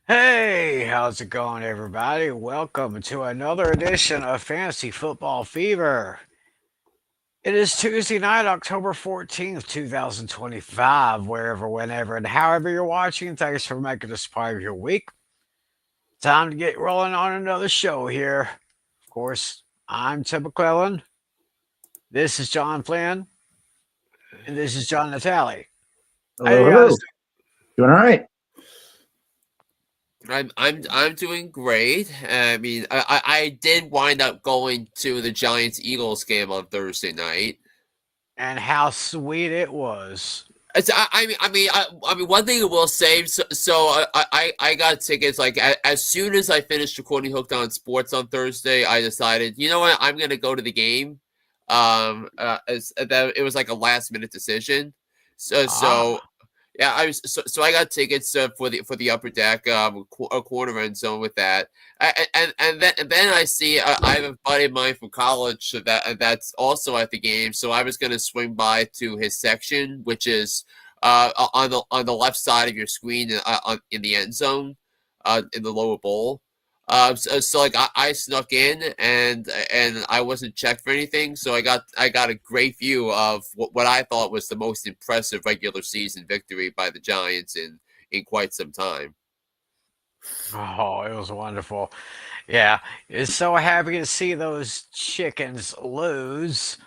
Hey, how's it going, everybody? Welcome to another edition of Fantasy Football Fever. It is Tuesday night, October 14th, 2025, wherever, whenever, and however you're watching. Thanks for making this part of your week. Time to get rolling on another show here. Of course, I'm Tim McClelland. This is John Flynn, and this is John Natale. How Hello, you guys hello. Doing all right. I'm doing great. I mean, I did wind up going to the Giants Eagles game on Thursday night. and how sweet it was. I mean, one thing I will say. So I got tickets. Like as soon as I finished recording Hooked on Sports on Thursday, I decided, you know what, I'm gonna go to the game. It was like a last minute decision. So so Ah, yeah, so I got tickets for the upper deck, a quarter end zone with that, and then I see I have a buddy of mine from college that's also at the game, so I was gonna swing by to his section, which is on the left side of your screen, in the end zone, in the lower bowl. So like I snuck in and I wasn't checked for anything, so I got a great view of what I thought was the most impressive regular season victory by the Giants in quite some time. oh, it was wonderful. Yeah, it's so happy to see those chickens lose.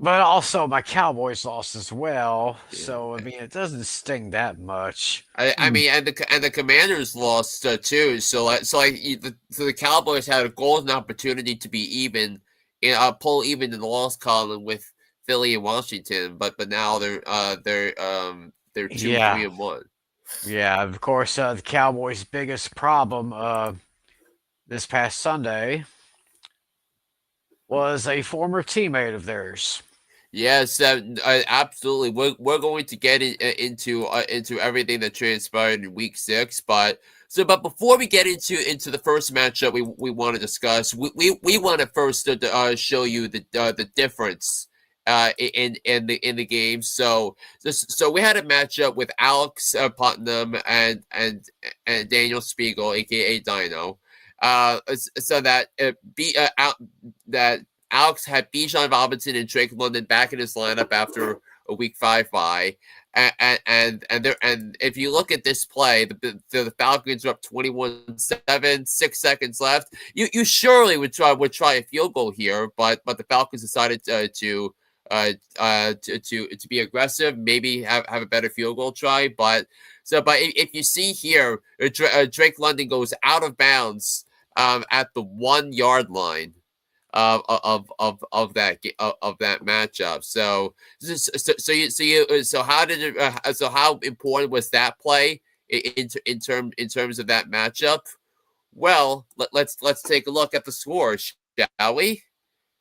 But also, my Cowboys lost as well. Yeah. So, I mean, it doesn't sting that much. I Hmm. mean, and the Commanders lost too. So the Cowboys had a golden opportunity to be even, pull even in the loss column with Philly and Washington, but now they're two, Yeah, three, and one. yeah. Of course, the Cowboys' biggest problem this past Sunday was a former teammate of theirs. Yes, absolutely. We're going to get into everything that transpired in Week 6, but before we get into the first matchup we want to discuss, we want to first show you the difference in the game. So we had a matchup with Alex Putnam and Daniel Spiegel, aka Dino. So that be out that Alex had Bijan Robinson and Drake London back in his lineup after a Week 5 bye. And if you look at this play, the Falcons are up 21-7, 6 seconds left. You surely would try a field goal here, but the Falcons decided to be aggressive, maybe have a better field goal try. But if you see here, Drake London goes out of bounds at the 1 yard line of that matchup. So how important was that play in terms of that matchup? Well, let's take a look at the score, shall we?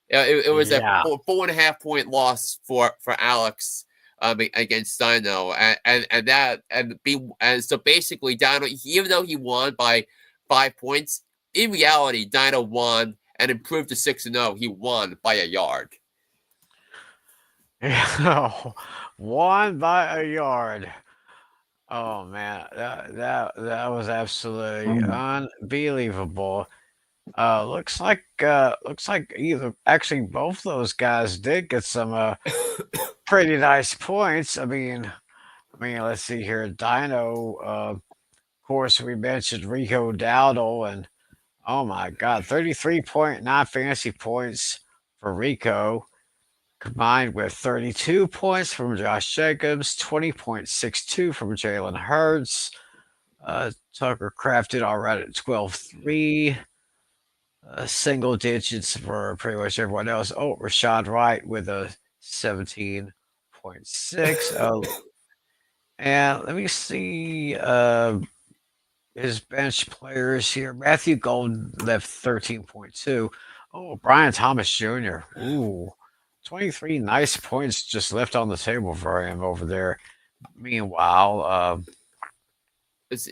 It was a Yeah. 4.5 point loss for Alex against Dino, and so basically Dino, even though he won by 5 points, in reality Dino won and improved to 6-0. He won by a yard. Won by a yard. Oh man, that was absolutely Hmm. unbelievable. Looks like either actually both those guys did get some pretty nice points. I mean, let's see here. Dino, of course, we mentioned Rico Dowdle, and oh my God, 33.9 fantasy points for Rico, combined with 32 points from Josh Jacobs, 20.62 from Jalen Hurts. Tucker Crafted already at 12.3. Single digits for pretty much everyone else. Oh, Rashad Wright with a 17.6. And let me see his bench players here. Matthew Golden left 13.2. Oh, Brian Thomas Jr. Ooh, 23 nice points just left on the table for him over there. Meanwhile, But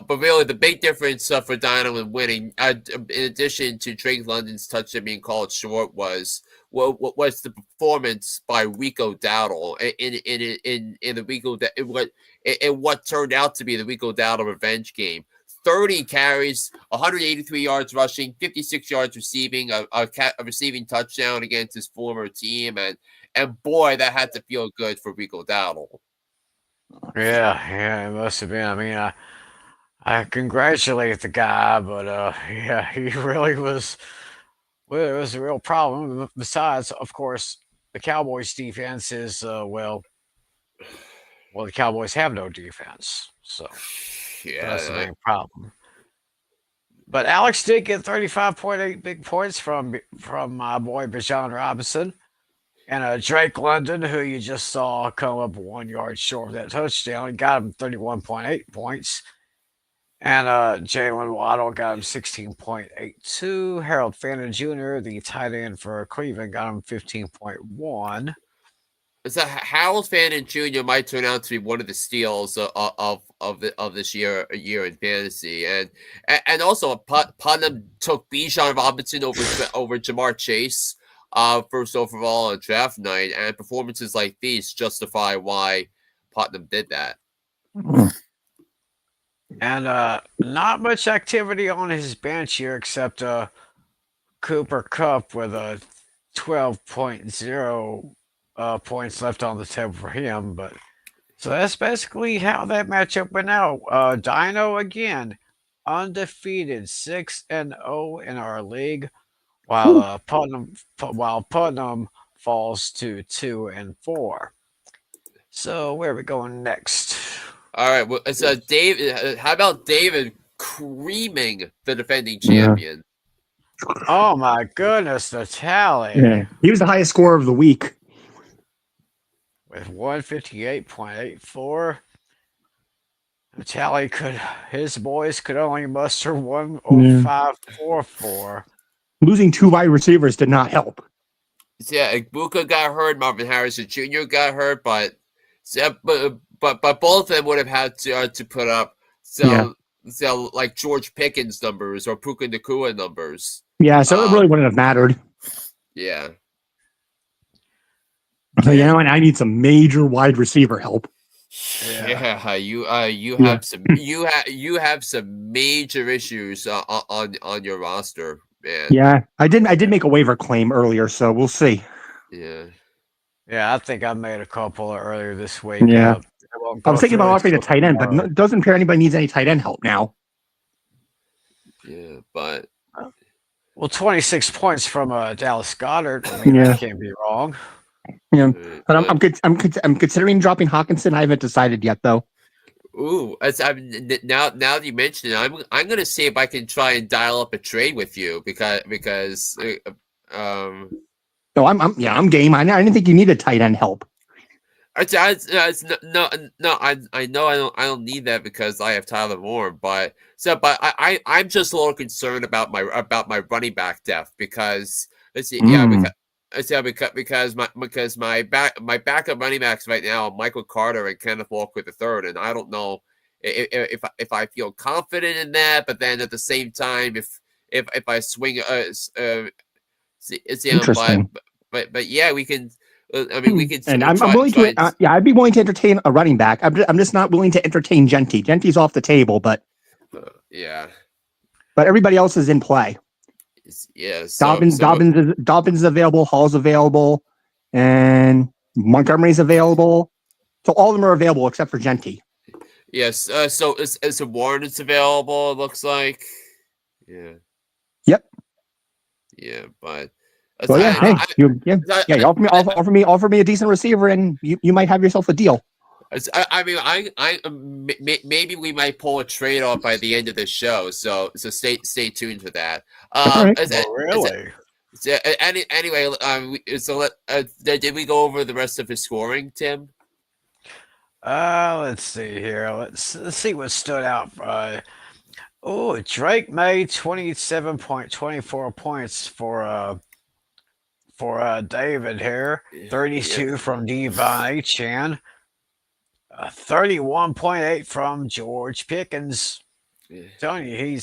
really, the big difference for Dino in winning, in addition to Drake London's touchdown being called short, was the performance by Rico Dowdle in the what turned out to be the Rico Dowdle revenge game. 30 carries, 183 yards rushing, 56 yards receiving, a receiving touchdown against his former team, and boy, that had to feel good for Rico Dowdle. Yeah, it must have been. I mean, I congratulate the guy, but yeah, he really was. Well, it was a real problem. Besides, of course, the Cowboys' defense is well, the Cowboys have no defense, so that's the Yeah, main problem. But Alex did get 35.8 big points from my boy Bijan Robinson and Drake London, who you just saw come up 1 yard short of that touchdown. He got him 31.8 points. And Jalen Waddle got him 16.82. Harold Fannin Jr., the tight end for Cleveland, got him 15.1. So Harold Fannin Jr. might turn out to be one of the steals of this year in fantasy, and also Putnam took Bijan Robinson over Jamar Chase, first overall on draft night, and performances like these justify why Putnam did that. And not much activity on his bench here except Cooper Kupp with a 12.0 points left on the table for him. But so that's basically how that matchup went out. Dino again, undefeated, 6-0 in our league, while Putnam falls to 2-4. So where are we going next? All right, well, it's David. How about David creaming the defending champion? Oh my goodness, Natale. Yeah. He was the highest scorer of the week. With 158.84. Natale his boys could only muster 105.44. Losing 2 wide receivers did not help. Yeah, Egbuka got hurt, Marvin Harrison Jr. got hurt, but both of them would have had to put up like George Pickens numbers or Puka Nacua numbers. Yeah, so it really wouldn't have mattered. Yeah. You know, and I need some major wide receiver help. Yeah, you have some major issues on your roster, man. Yeah, I did make a waiver claim earlier, so we'll see. Yeah, I think I made a couple earlier this week. Yeah, I was thinking about offering a tight end, but it doesn't appear anybody needs any tight end help now. Yeah, but 26 points from Dallas Goedert. I mean, that can't be wrong. Yeah, but I'm considering dropping Hawkinson. I haven't decided yet, though. Ooh, now that you mention it, I'm gonna see if I can try and dial up a trade with you because No, I'm game. I didn't think you needed tight end help. I know I don't need that because I have Tyler Moore, but I'm just a little concerned about my running back depth because let's see, because my backup running backs right now are Michael Carter and Kenneth Walker III, and I don't know if I feel confident in that, but then at the same time if I swing Interesting. but yeah, we can. I mean, we could. And I'm willing to. I'd be willing to entertain a running back. I'm just not willing to entertain Genty. Genty's off the table, but yeah. But everybody else is in play. Yeah. Dobbins is available. Hall's available, and Montgomery's available. So all of them are available except for Genty. Yes. So is Warren is available? It looks like. Yeah. Yep. Yeah, but. Well, offer me a decent receiver, and you might have yourself a deal. Maybe we might pull a trade off by the end of the show. So stay tuned for that. Really? Anyway, did we go over the rest of his scoring, Tim? Let's see here. Let's see what stood out. Drake made 27.24 points for David here. 32 from Devon Achan. 31.8 from George Pickens. Yeah. Telling you,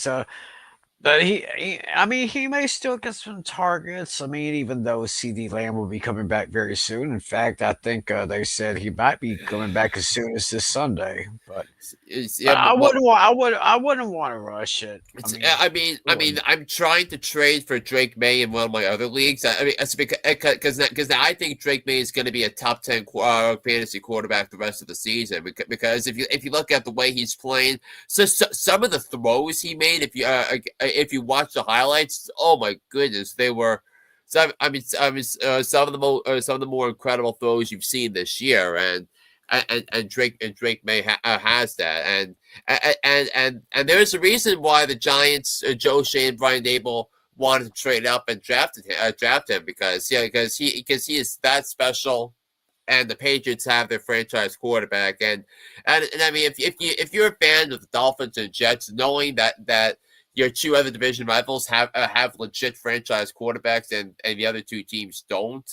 but I mean, he may still get some targets. I mean, even though CD Lamb will be coming back very soon. In fact, I think they said he might be coming back as soon as this Sunday. But Yeah, I wouldn't want to rush it. I mean, I'm trying to trade for Drake May in one of my other leagues. I mean, that's because I think Drake May is going to be a top 10 fantasy quarterback the rest of the season. Because if you look at the way he's playing, so some of the throws he made, if you watch the highlights, oh my goodness, they were. So some of the more incredible throws you've seen this year, and Drake May has that, and there's a reason why the Giants, Joe Shane, Brian Dable wanted to trade up and draft him because he is that special, and the Patriots have their franchise quarterback, and I mean if you're a fan of the Dolphins and Jets, knowing that your two other division rivals have legit franchise quarterbacks and the other two teams don't,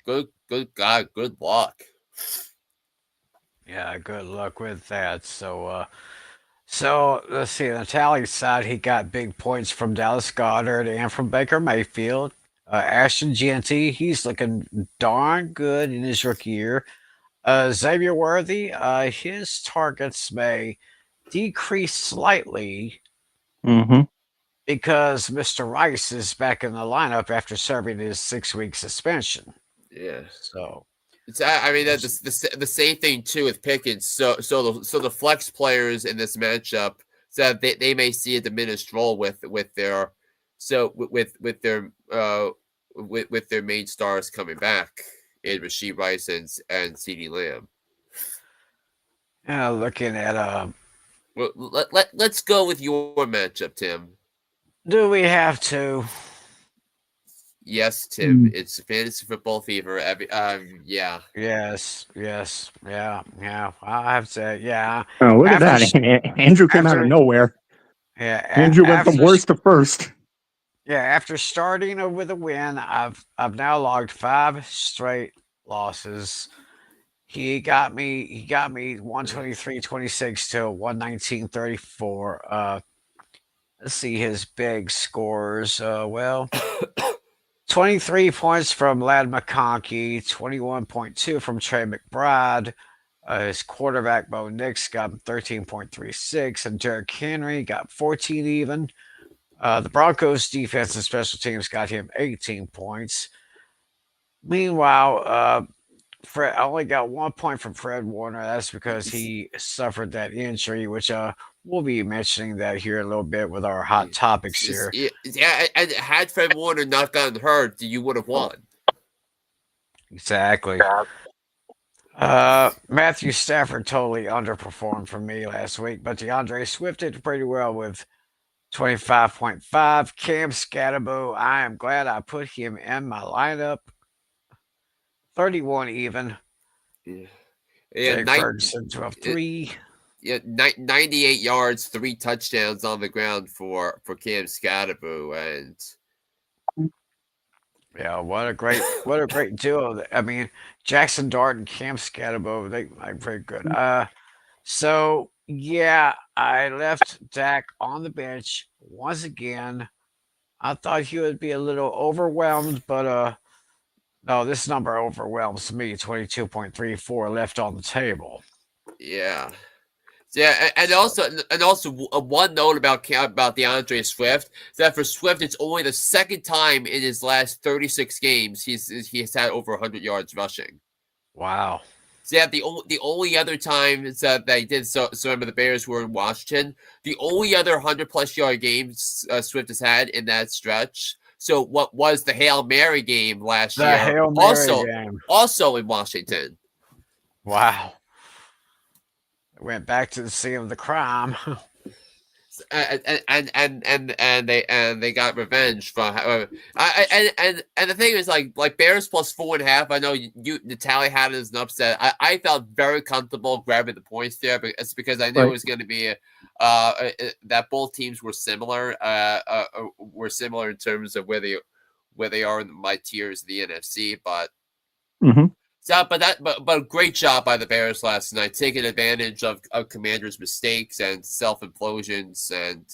good God, good luck. Yeah, good luck with that. So let's see. On Natale's side, he got big points from Dallas Goddard and from Baker Mayfield. Ashton Genty, he's looking darn good in his rookie year. Xavier Worthy, his targets may decrease slightly Mm-hmm. because Mr. Rice is back in the lineup after serving his 6-week suspension. Yeah. So I mean that's the same thing too with Pickens. So the flex players in this matchup, so they may see a diminished role with their with their main stars coming back in Rasheed Rice and CeeDee Lamb. yeah, looking at Well, let's go with your matchup, Tim. do we have to? Yes, Tim. It's fantasy football fever. Yeah. Yes, yeah. I have to, yeah. Oh, look at After, that. Andrew came out of after, nowhere. yeah, Andrew went from worst to first. yeah. After starting with a win, I've now logged 5 straight losses. He got me 123.26 to 119.34. Let's see his big scores. Well, 23 points from Lad McConkey, 21.2 from Trey McBride. His quarterback, Bo Nix, got 13.36, and Derrick Henry got 14 even. The Broncos' defense and special teams got him 18 points. Meanwhile, Fred, I only got 1 point from Fred Warner. That's because he suffered that injury, which we'll be mentioning that here a little bit with our hot topics here. Yeah, and had Fred Warner not gotten hurt, you would have won. Exactly. Matthew Stafford totally underperformed for me last week, but DeAndre Swift did pretty well with 25.5. Cam Skattebo, I am glad I put him in my lineup. 31 even. Yeah, Jake Ferguson, 12-3. Yeah, 98 yards, 3 touchdowns on the ground for Cam Skattebo, and yeah, what a great duo. I mean, Jaxson Dart and Cam Skattebo, they are very good. So yeah, I left Dak on the bench once again. I thought he would be a little overwhelmed, but no, this number overwhelms me. 22.34 left on the table. yeah. Yeah, and also one note about DeAndre Swift is that for Swift, it's only the second time in his last 36 games he has had over 100 yards rushing. Wow. So yeah, the only other time that he did so remember the Bears were in Washington. The only other 100+ yard games Swift has had in that stretch. So what was the Hail Mary game last year? Hail Mary game. Also in Washington. Wow. Went back to the scene of the crime. and they got revenge for and the thing is like Bears plus 4.5. I know Natale had it as an upset. I felt very comfortable grabbing the points there, but it's because I knew it was going to be that both teams were similar in terms of where they are in my tiers of the NFC, but So, but great job by the Bears last night, taking advantage of Commanders' mistakes and self implosions and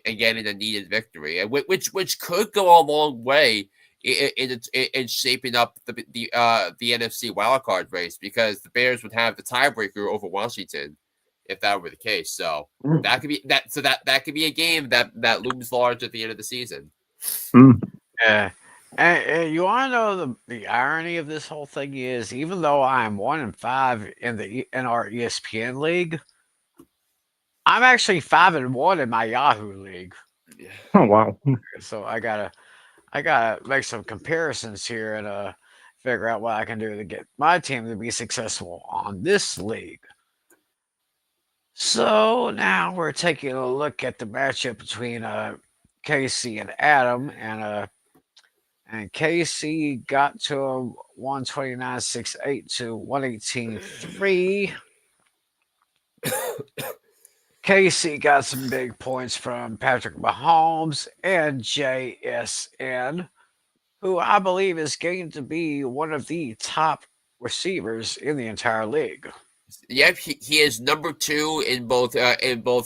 getting a needed victory, and which could go a long way in shaping up the NFC wildcard race, because the Bears would have the tiebreaker over Washington if that were the case. So that could be that. So that could be a game that looms large at the end of the season. Yeah. And you want to know the irony of this whole thing is, even though I'm 1-5 in our ESPN league, I'm actually 5-1 in my Yahoo league. Oh wow! So I gotta make some comparisons here and figure out what I can do to get my team to be successful on this league. So now we're taking a look at the matchup between Casey and Adam, and Casey got to a 129.68 to 118.3. Casey got some big points from Patrick Mahomes and JSN, who I believe is going to be one of the top receivers in the entire league. Yep, he is number 2 in both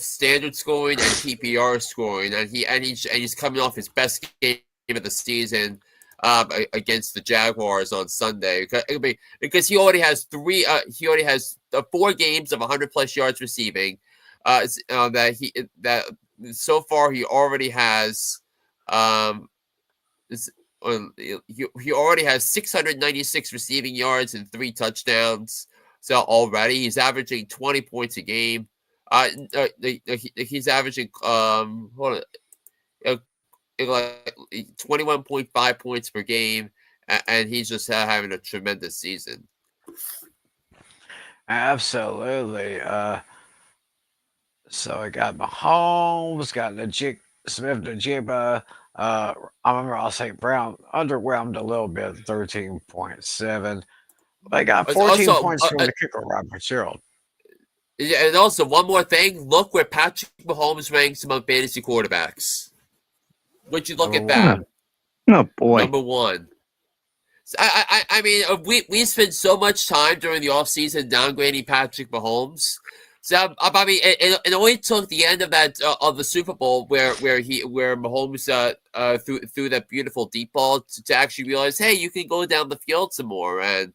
standard scoring and PPR scoring, and he's coming off his best game of the season against the Jaguars on Sunday, because he already has 4 games of 100+ yards receiving. That so far he already has he already has 696 receiving yards and 3 touchdowns. So already he's averaging 20 points a game. He's averaging 21.5 points per game, and he's just having a tremendous season. Absolutely. So I got Mahomes, got Smith-Njigba. I remember I'll say Brown underwhelmed a little bit, 13.7. They got 14 points from the kicker, Robert Fitzgerald. Yeah, and also one more thing: look where Patrick Mahomes ranks among fantasy quarterbacks. Would you look at that? Oh boy, number 1. So I mean, we spent so much time during the offseason downgrading Patrick Mahomes. So I mean, it only took the end of that of the Super Bowl where Mahomes threw that beautiful deep ball to actually realize, hey, you can go down the field some more, and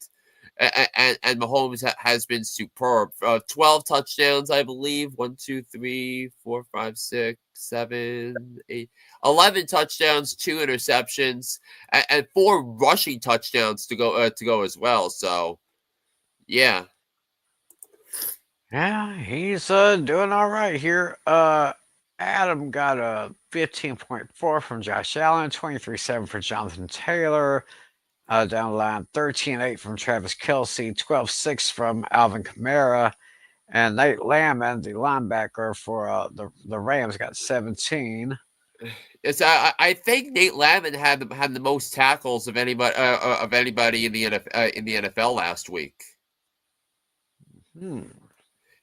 Mahomes has been superb. 12 touchdowns, I believe. 1, 2, 3, 4, 5, 6, 7, 8, 11 touchdowns, 2 interceptions, and 4 rushing touchdowns to go as well. So, yeah. Yeah, he's doing all right here. Adam got a 15.4 from Josh Allen, 23.7 for Jonathan Taylor. Down the line, 13.8 from Travis Kelce, 12.6 from Alvin Kamara, and Nate Landman, the linebacker for the Rams, got 17. I think Nate Landman had the most tackles of anybody in the NFL last week.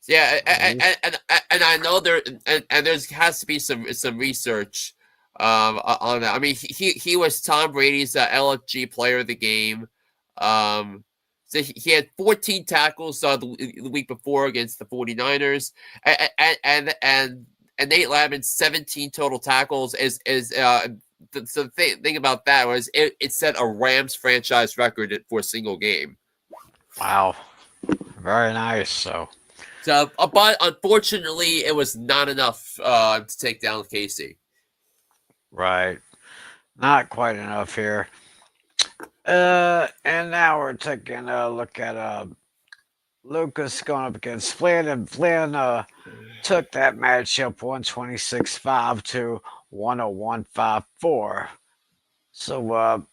Yeah, and I know there has to be some research on that. I mean, he was Tom Brady's LFG player of the game. So he had 14 tackles the week before against the 49ers, and Nate Landman's 17 total tackles is the thing about that was it set a Rams franchise record for a single game. Wow, very nice. So, but unfortunately, it was not enough to take down Casey. Right, not quite enough here. And now we're taking a look at Lucas going up against Flynn, and Flynn took that matchup 126.5 to 101.54. So, well,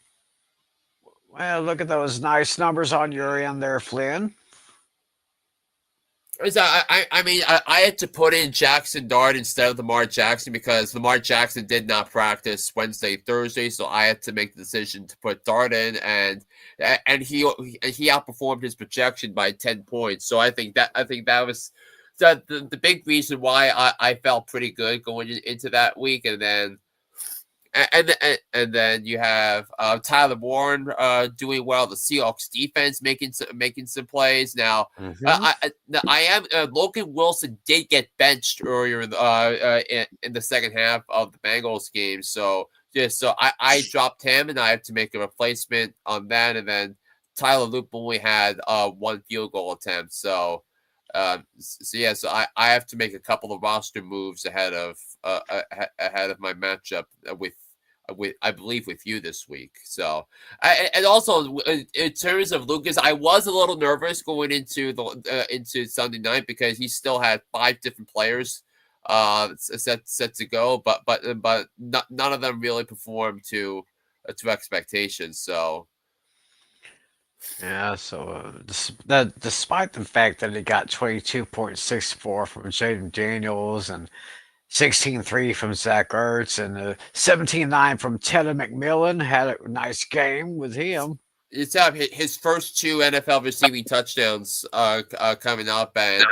look at those nice numbers on your end there, Flynn. I mean, I had to put in Jaxson Dart instead of Lamar Jackson because Lamar Jackson did not practice Wednesday, Thursday, so I had to make the decision to put Dart in, and he outperformed his projection by 10 points. So I think that was the big reason why I felt pretty good going into that week, and then and then you have Tyler Warren doing well. The Seahawks defense making some plays. Now, Hmm. I am Logan Wilson did get benched earlier in the second half of the Bengals game. So yeah, so I dropped him, and I have to make a replacement on that. And then Tyler Loop only had one field goal attempt. So yeah, so I have to make a couple of roster moves ahead of my matchup with I believe with you this week. So and also in terms of Lucas, I was a little nervous going into into Sunday night because he still had 5 different players set to go, but none of them really performed to expectations. So Yeah, so that despite the fact that he got 22.64 from Jaden Daniels and 16.3 from Zach Ertz and 17.9 from Teddy McMillan, had a nice game with him. it's his first 2 NFL receiving touchdowns coming up, and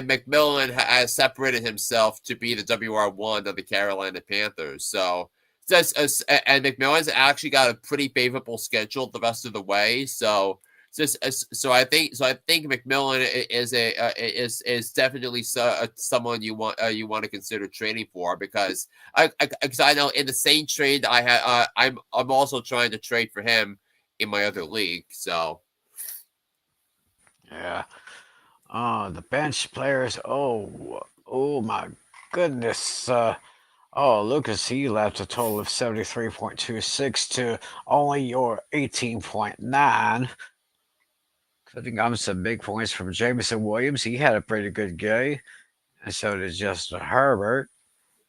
McMillan has separated himself to be the WR1 of the Carolina Panthers. So and McMillan's actually got a pretty favorable schedule the rest of the way. So I think McMillan is definitely someone you want to consider trading for because I know in the same trade I'm also trying to trade for him in my other league. So Yeah. The bench players. Oh my goodness. Lucas, he left a total of 73.26 to only your 18.9. I think I'm some big points from Jameson Williams. He had a pretty good game, and so did Justin Herbert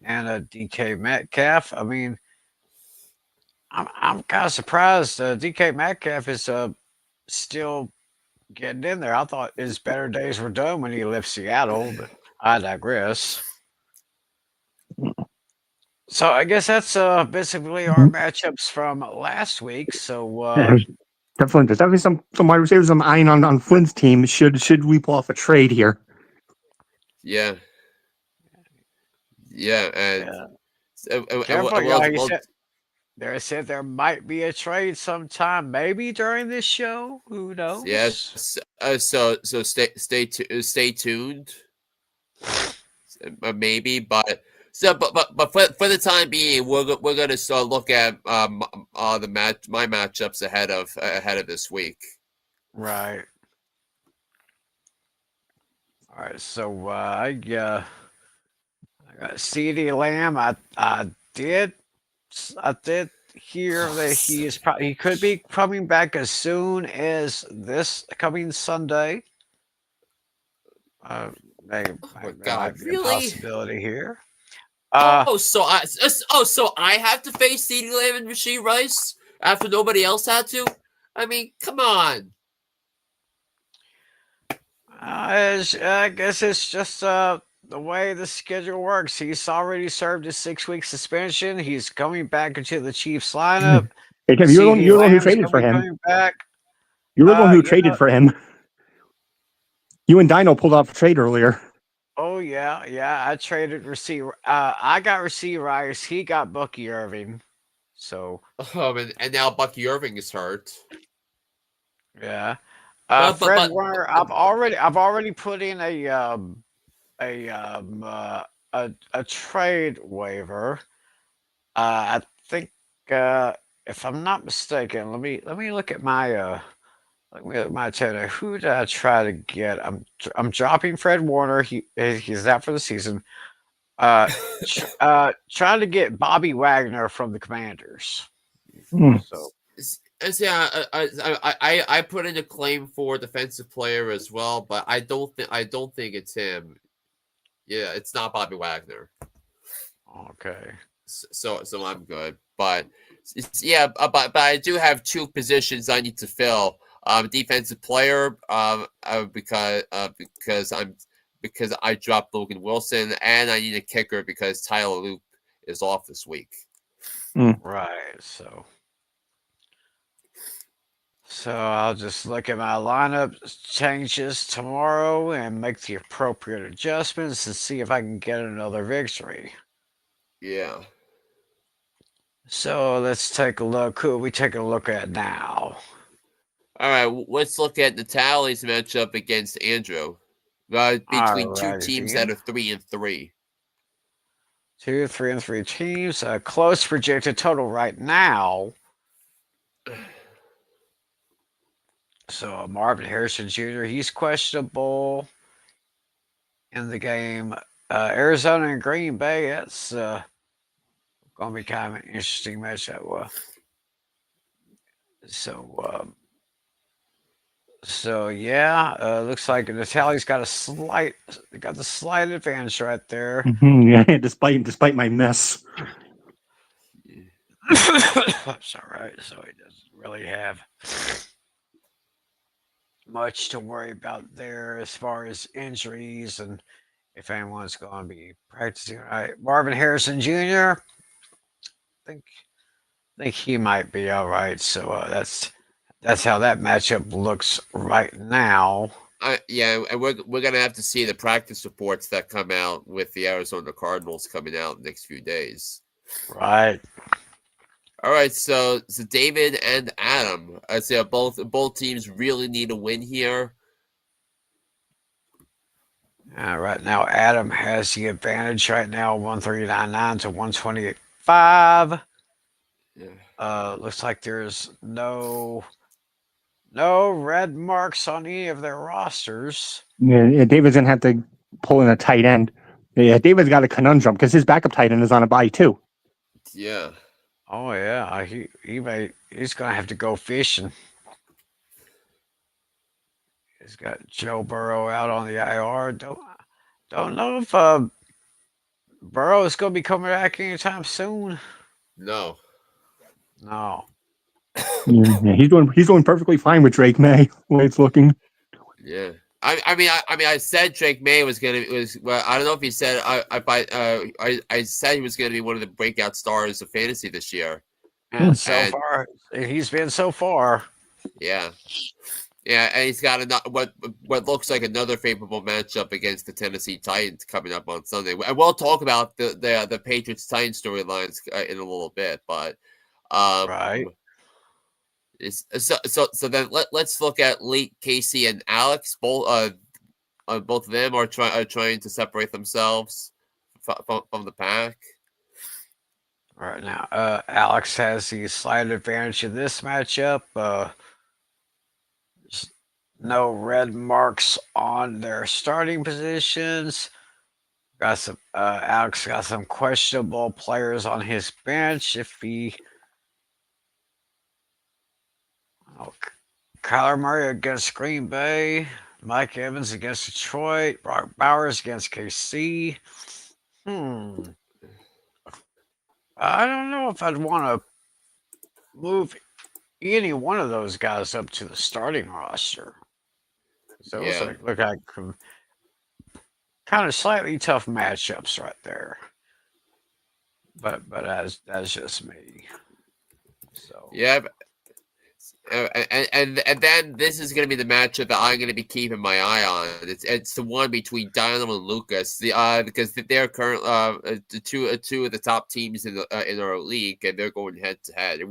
and a DK Metcalf. I mean, I'm kind of surprised. DK Metcalf is still getting in there. I thought his better days were done when he left Seattle, but I digress. So I guess that's basically our Mhm. matchups from last week. So Yeah, there's definitely some wide receivers I'm eyeing on Flynn's team. Should we pull off a trade here? yeah, and yeah, we'll, careful, y'all. we'll They said there might be a trade sometime, maybe during this show. Who knows? yes. So stay tuned. Maybe, but for the time being, we're gonna start look at my matchups ahead of this week. Right. All right. So I got CD Lamb. Did I did hear that he could be coming back as soon as this coming Sunday. Uh, Oh my there God, might be a really? possibility here. Uh, So I have to face CeeDee Lamb and Rasheed Rice after nobody else had to. I mean, come on. I guess it's just the way the schedule works. He's already served his 6 week suspension. He's coming back into the Chiefs lineup. Hey Tim, CD you're the one who Lamb's traded gonna for be him. coming back. You were the one who Yeah. traded for him. You and Dino pulled off a trade earlier. Oh yeah. I traded receiver. I got receiver Rice. He got Bucky Irving. So And now Bucky Irving is hurt. yeah. But Fred Warner. I've already put in a um uh, a trade waiver. I think if I'm not mistaken, let me look at my let me look at my agenda. Who did I try to get? I'm dropping Fred Warner. He's out for the season. Trying to get Bobby Wagner from the Commanders. Hmm. So Yeah, I put in a claim for defensive player as well, but I don't think it's him. Yeah, it's not Bobby Wagner. okay. So I'm good. But yeah, but I do have 2 positions I need to fill. Defensive player, because I dropped Logan Wilson, and I need a kicker because Tyler Loop is off this week. Right. So I'll just look at my lineup changes tomorrow and make the appropriate adjustments and see if I can get another victory. Yeah. So let's take a look. Who are we taking a look at now? All right, let's look at Natale's matchup against Andrew. Between two teams that Alrighty. are 3-3. 2, 3, and 3 teams. Close projected total right now. So Marvin Harrison Jr. He's questionable in the game. Arizona and Green Bay. That's going to be kind of an interesting matchup. So so yeah, looks like Natale's got the slight advantage right there. Yeah, despite my mess. That's all right. So he doesn't really have much to worry about there as far as injuries and if anyone's going to be practicing. All right, Marvin Harrison Jr. think think he might be all right. So that's how that matchup looks right now. Yeah, and we're gonna have to see the practice reports that come out with the Arizona Cardinals coming out in the next few days. Right. All right, so David and Adam, I say both teams really need a win here. Right now, Adam has the advantage right now, 139.9 to 128.5. Yeah. Looks like there's no red marks on any of their rosters. Yeah, David's gonna have to pull in a tight end. Yeah, David's got a conundrum because his backup tight end is on a bye too. Yeah. Oh yeah, he's gonna have to go fishing. He's got Joe Burrow out on the IR. Don't know if Burrow is gonna be coming back anytime soon. No. No. Yeah, he's doing perfectly fine with Drake May. The way it's looking. Yeah. I said Drake May was well. I don't know if he said I said he was gonna be one of the breakout stars of fantasy this year. And so far, he's been so far. Yeah. Yeah, and he's got what looks like another favorable matchup against the Tennessee Titans coming up on Sunday. And we'll talk about the Patriots Titans storylines in a little bit, but Right. So then let's look at Lee, Casey, and Alex. Both of them are trying to separate themselves from the pack. Right now, Alex has the slight advantage in this matchup. There's no red marks on their starting positions. Alex got some questionable players on his bench. Kyler Murray against Green Bay, Mike Evans against Detroit, Brock Bowers against KC. I don't know if I'd want to move any one of those guys up to the starting roster. So Yeah. it's look like kind of slightly tough matchups right there. But that's just me. So yeah. And then this is going to be the matchup that I'm going to be keeping my eye on. It's the one between Dino and Lucas. Because they're current two of the top teams in our league, and they're going head to head.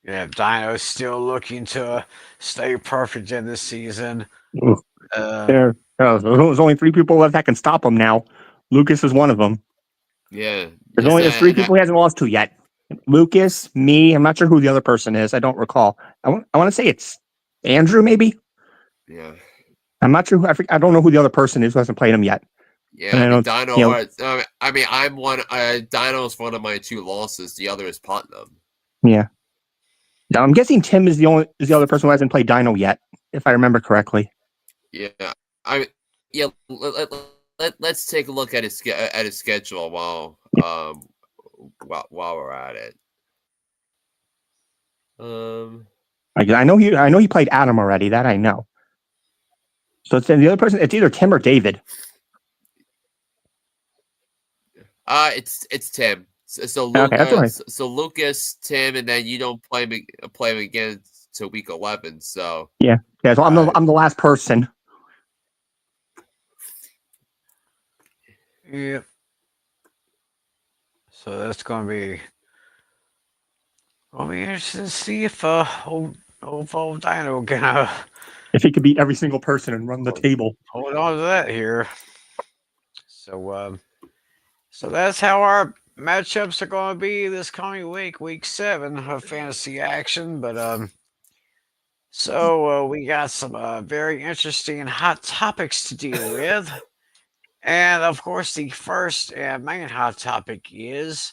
yeah, Dino's still looking to stay perfect in this season. There's only 3 people left that can stop him now. Lucas is one of them. Yeah, There's 3 people he hasn't lost to yet. Lucas, me. I'm not sure who the other person is. I don't recall. I want to say it's Andrew, maybe. Yeah, I'm not sure. I don't know who the other person is who hasn't played him yet. yeah. I'm one. Dino's one of my 2 losses. The other is Putnam. Yeah. Now I'm guessing Tim is the other person who hasn't played Dino yet, if I remember correctly. Yeah, let's take a look at his schedule while we're at it. I know he played Adam already. That I know. So it's the other person. It's either Tim or David. It's Tim. So Okay, that's all right. So Lucas, Tim, and then you don't play him again till week 11. So yeah. So I'm the last person. Yeah. So that's going to be interesting to see if old Dino can If he could beat every single person and run the table. hold on to that here. So that's how our matchups are going to be this coming week 7 of fantasy action. But we got some very interesting hot topics to deal with, and of course, the first and main hot topic is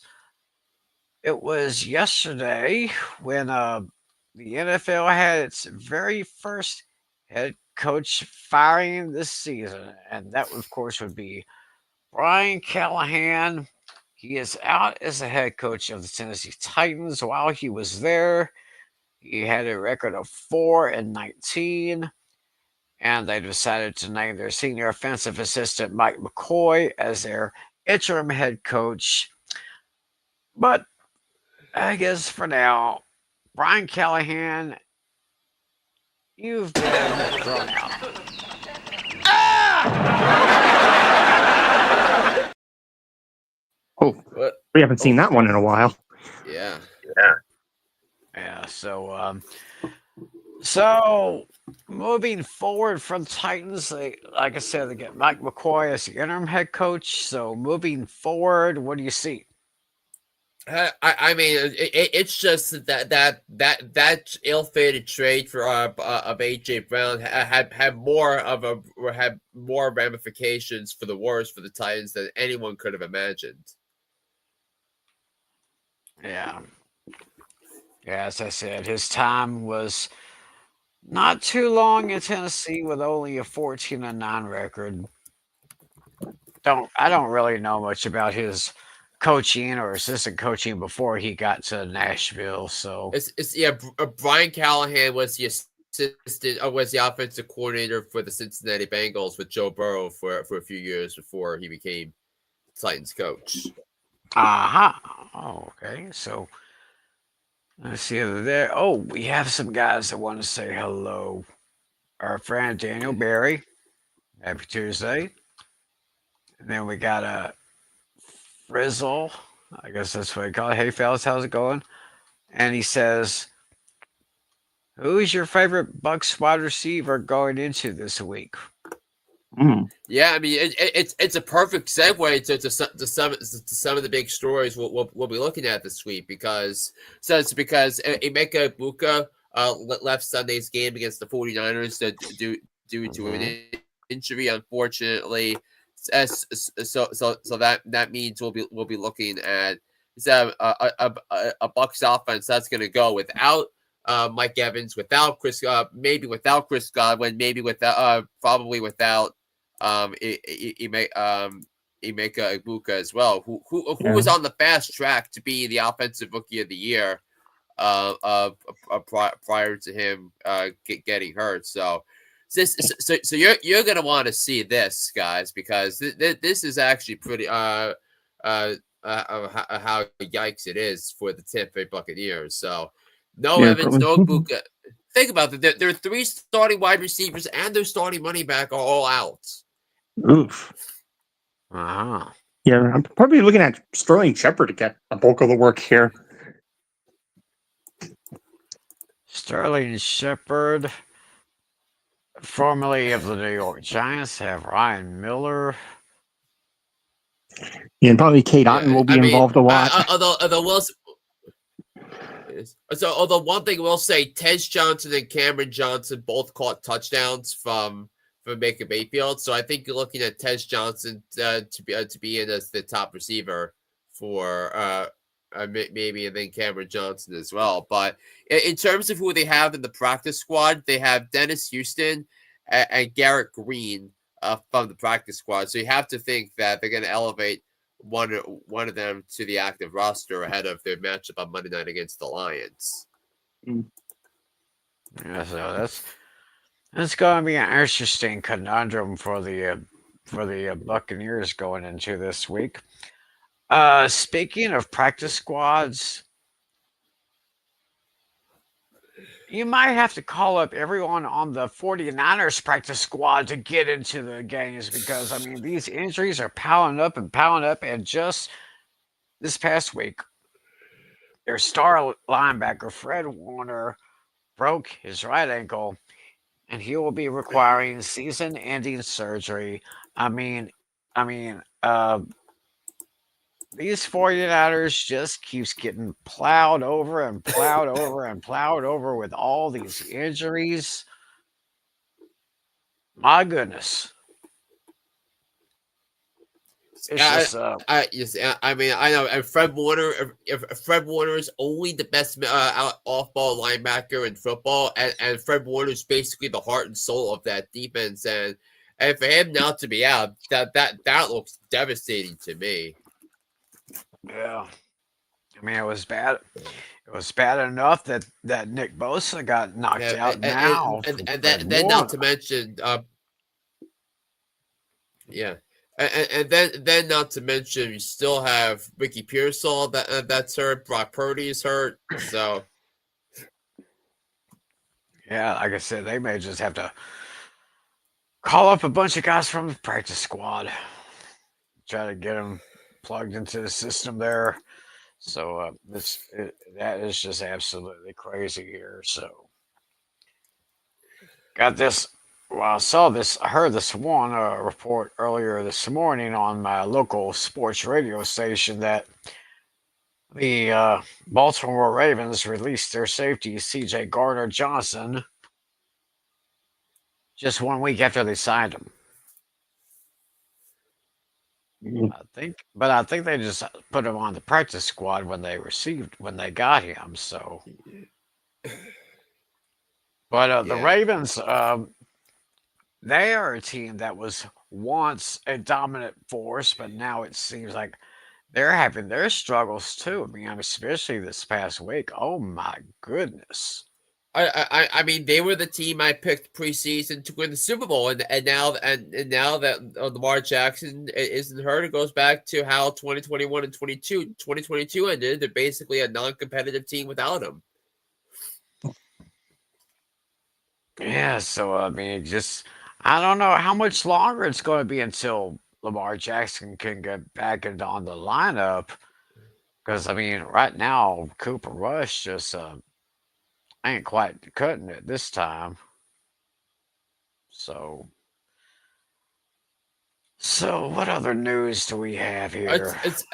it was yesterday when the NFL had its very first head coach firing this season, and that, of course, would be Brian Callahan. He is out as the head coach of the Tennessee Titans. While he was there, he had a record of 4-19, and they decided to name their senior offensive assistant Mike McCoy as their interim head coach. But I guess for now, Brian Callahan, you've been thrown out. Oh, What? we haven't seen that one in a while. Yeah. Yeah, so moving forward from Titans, like I said, they get Mike McCoy as the interim head coach. So moving forward, what do you see? I mean, it's just that ill-fated trade for of AJ Brown had more ramifications for the worse for the Titans than anyone could have imagined. Yeah, as I said, his time was not too long in Tennessee with only a 14-9 record. I don't really know much about his coaching or assistant coaching before he got to Nashville. So Brian Callahan was the assistant, was the offensive coordinator for the Cincinnati Bengals with Joe Burrow for a few years before he became Titans coach. Oh, okay. So let's see over there. Oh, we have some guys that want to say hello. Our friend Daniel Berry. Happy Tuesday. And then we got a Frizzle. I guess that's what I call it. Hey, fellas, how's it going? And he says, who is your favorite Bucs wide receiver going into this week? Yeah, I mean it's a perfect segue to some of the big stories we'll be looking at this week because Emeka Egbuka left Sunday's game against the 49ers due to an injury, unfortunately. So that means we'll be looking at a Bucs offense that's going to go without Mike Evans, without Chris, maybe without Chris Godwin, maybe without probably without Emeka Egbuka as well, who was on the fast track to be the offensive rookie of the year prior to him getting hurt. So you're gonna want to see this, guys, because this is actually pretty how yikes it is for the Tampa Bay Buccaneers. So no Evans, no Egbuka. Think about it. There are 3 starting wide receivers and their starting running back are all out. Oof. Uh-huh. Yeah, I'm probably looking at Sterling Shepard to get a bulk of the work here. Sterling Shepard, formerly of the New York Giants, have Ryan Miller. Yeah, and probably Kate Otten will be involved a lot. Although one thing we'll say, Tez Johnson and Cameron Johnson both caught touchdowns from Baker Mayfield. So I think you're looking at Tez Johnson to be in as the top receiver for maybe, and then Cameron Johnson as well. But in terms of who they have in the practice squad, they have Dennis Houston and Garrett Green from the practice squad. So you have to think that they're going to elevate one of them to the active roster ahead of their matchup on Monday night against the Lions. Yeah, so that's going to be an interesting conundrum for the Buccaneers going into this week. Speaking of practice squads, you might have to call up everyone on the 49ers practice squad to get into the games because, I mean, these injuries are piling up, and just this past week, their star linebacker Fred Warner broke his right ankle, and he will be requiring season-ending surgery. I mean, I mean, these 49ers just keeps getting plowed over and plowed over and plowed over with all these injuries. My goodness. It's Yeah, just yes, I mean, I know. And Fred Warner, if Fred Warner is only the best off-ball linebacker in football, and Fred Warner is basically the heart and soul of that defense, and for him now to be out, that looks devastating to me. yeah. I mean, it was bad. It was bad enough that Nick Bosa got knocked Yeah, out now from and Fred then not Warner. to mention, yeah. Then not to mention you still have Ricky Pearsall that's hurt, Brock Purdy is hurt, so Yeah, like I said, they may just have to call up a bunch of guys from the practice squad, try to get them plugged into the system there. So that is just absolutely crazy here. So got this. Well, I saw this. I heard this one report earlier this morning on my local sports radio station that the Baltimore Ravens released their safety C.J. Gardner-Johnson just 1 week after they signed him. I think they just put him on the practice squad when they got him. So, but the yeah. Ravens, they are a team that was once a dominant force, but now it seems like they're having their struggles too. I mean, especially this past week. Oh my goodness. I mean, they were the team I picked preseason to win the Super Bowl, and now that Lamar Jackson isn't hurt, it goes back to how 2021 and 2022 ended. They're basically a non-competitive team without him. Yeah, so I mean, just I don't know how much longer it's going to be until Lamar Jackson can get back into on the lineup. Because I mean, right now Cooper Rush just ain't quite cutting it this time. So, so what other news do we have here? It's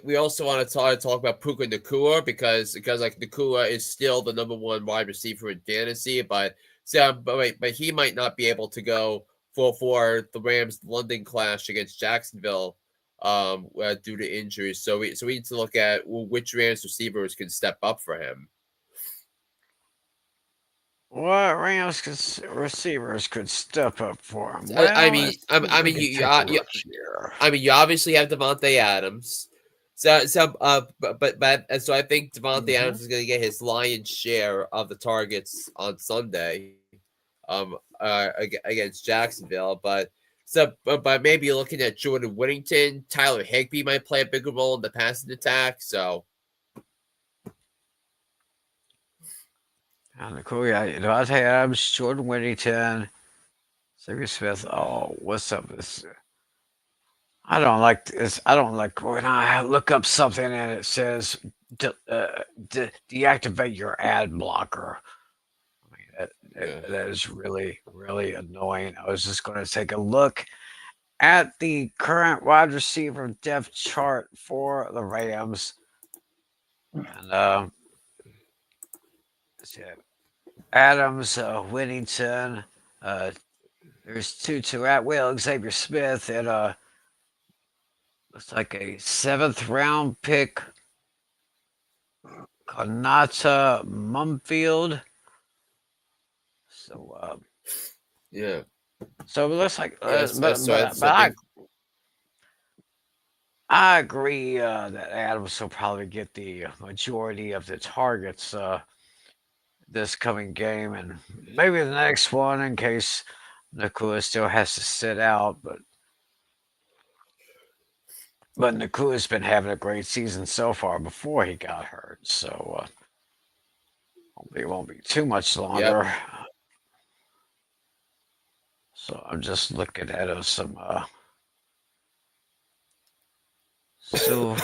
we also want to talk about Puka Nacua because like Nacua is still the number one wide receiver in fantasy, but he might not be able to go for the Rams London clash against Jacksonville due to injuries. So we need to look at which Rams receivers can step up for him. What receivers could step up for him? I Well, mean, let's see if we can take a look here. I mean, you obviously have Devontae Adams. So I think Devontae hmm Adams is going to get his lion's share of the targets on Sunday, against Jacksonville. But maybe looking at Jordan Whittington, Tyler Higbee might play a bigger role in the passing attack. So And cool, yeah, Devontae Adams, Jordan Whittington, Xavier Smith. Oh, what's up? This I don't like this. I don't like when I look up something and it says deactivate your ad blocker. I mean, yeah, that is really, really annoying. I was just going to take a look at the current wide receiver depth chart for the Rams. And let's see, Adams, Whittington, there's Tutu Atwell, Xavier Smith, and looks like a seventh round pick, Konata Mumfield. So, yeah, so it looks like, so I think I agree that Adams will probably get the majority of the targets this coming game, and maybe the next one in case Nakua still has to sit out. But Nakua's been having a great season so far before he got hurt, so it won't be too much yep. longer. So I'm just looking at So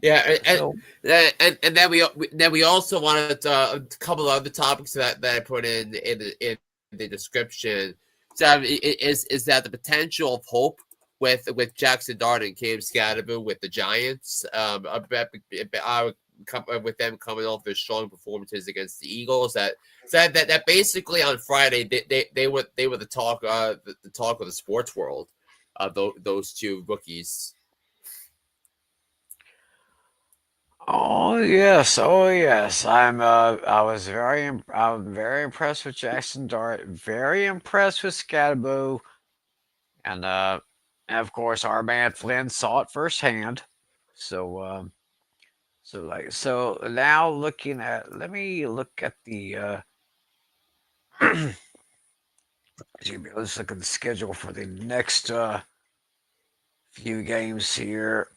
Yeah, so and then we also wanted a couple of other topics that I put in the description. So is that the potential of hope with Jaxson Dart and Cam Skattebo with the Giants, with them coming off their strong performances against the Eagles, that basically on Friday they were the talk the talk of the sports world, those two rookies. oh yes. I'm very impressed with Jaxson Dart. Very impressed with Skattebo, and of course our man Flynn saw it firsthand. So so now looking at let me look at the let's look at the schedule for the next few games here.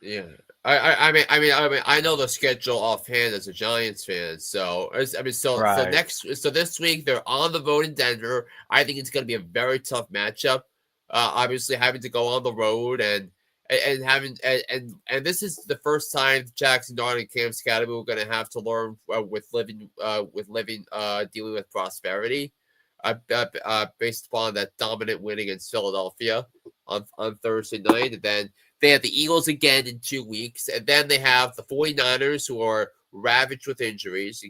Yeah. I know the schedule offhand as a Giants fan. So Right. so this week they're on the road in Denver. I think it's going to be a very tough matchup. Obviously having to go on the road and having and this is the first time Jaxson Dart and Cam Skattebo are going to have to learn dealing with prosperity. Based upon that dominant win against Philadelphia on Thursday night, and then they have the Eagles again in 2 weeks, and then they have the 49ers who are ravaged with injuries.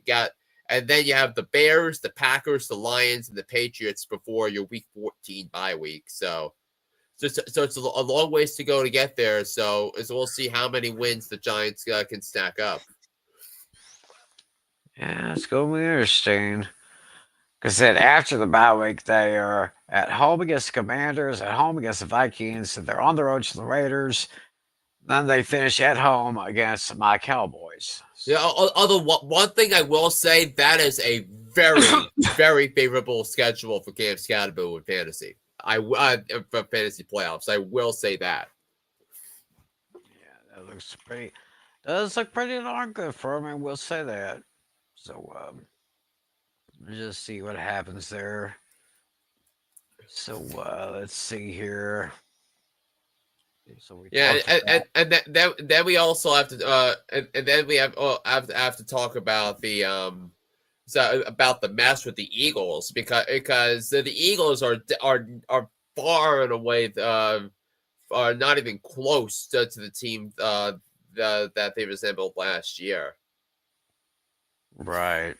And then you have the Bears, the Packers, the Lions, and the Patriots before your Week 14 bye week. So it's a long ways to go to get there. So we'll see how many wins the Giants can stack up. Yeah, it's going to be interesting. Because then after the bye week, they are at home against the Commanders, at home against the Vikings, and they're on the road to the Raiders. Then they finish at home against my Cowboys. Yeah. Although one thing I will say, that is a very very favorable schedule for Cam Skattebo in fantasy. For fantasy playoffs, I will say that. Yeah, that looks pretty. Does look pretty darn good for him, and we'll say that. So let's just see what happens there. So let's see here. So we Yeah, talked about then we also have to and then we have to talk about the about the mess with the Eagles, because the Eagles are far and away are not even close to the team that they resembled last year. right.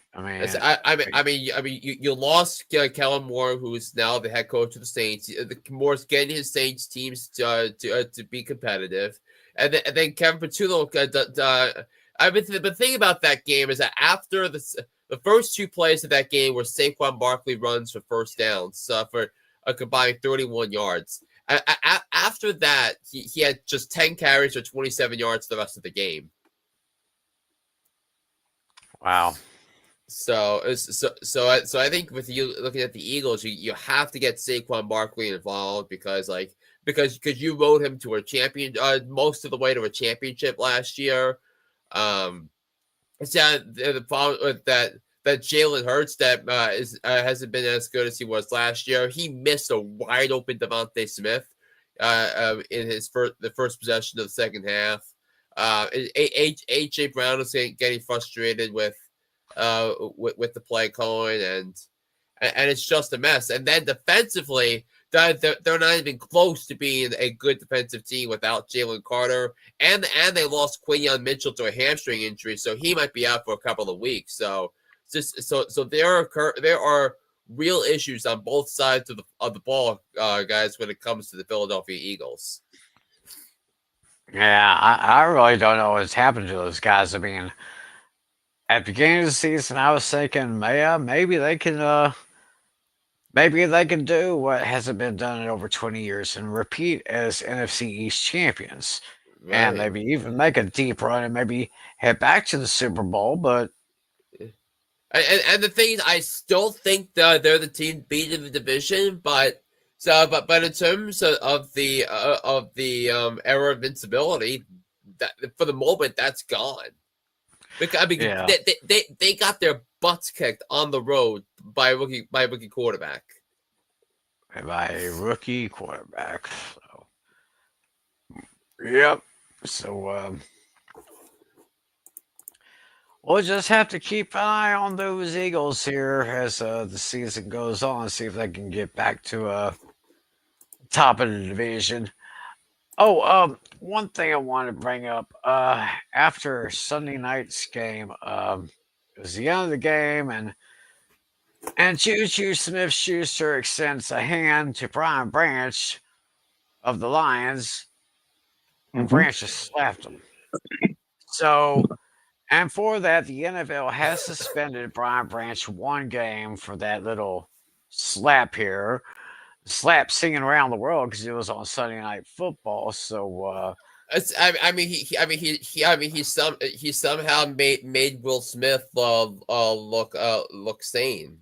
You lost Kellen Moore, who is now the head coach of the Saints. Moore's getting his Saints teams to be competitive, and then Kevin Patullo. The thing about that game is that after the first two plays of that game were Saquon Barkley runs for first downs for a combined 31 yards. After that, he had just 10 carries for 27 yards the rest of the game. Wow. So I think with you looking at the Eagles, you have to get Saquon Barkley involved, because you rode him to a champion most of the way to a championship last year. The problem with that Jalen Hurts hasn't been as good as he was last year. He missed a wide open Devontae Smith in the first possession of the second half. AJ Brown is getting frustrated with the play calling, and it's just a mess. And then defensively, they're not even close to being a good defensive team without Jalen Carter, and they lost Quinyon Mitchell to a hamstring injury, so he might be out for a couple of weeks. So there are real issues on both sides of the ball, guys, when it comes to the Philadelphia Eagles. Yeah, I really don't know what's happened to those guys. I mean, at the beginning of the season, I was thinking, yeah, maybe they can do what hasn't been done in over 20 years and repeat as NFC East champions, and Right. maybe even make a deep run and maybe head back to the Super Bowl. But And the thing is, I still think they're the team beating the division, but in terms of the era of invincibility, that for the moment that's gone. Because yeah, they got their butts kicked on the road by a rookie quarterback. by a rookie quarterback. So, yep. So we'll just have to keep an eye on those Eagles here as the season goes on, see if they can get back to top of the division. Oh, one thing I want to bring up after Sunday night's game, it was the end of the game, and Choo Smith Schuster extends a hand to Brian Branch of the Lions, and Branch just slapped him. So, and for that, the NFL has suspended Brian Branch 1 game for that little slap here. Slap singing around the world because it was on Sunday Night Football. So, He somehow made Will Smith look sane.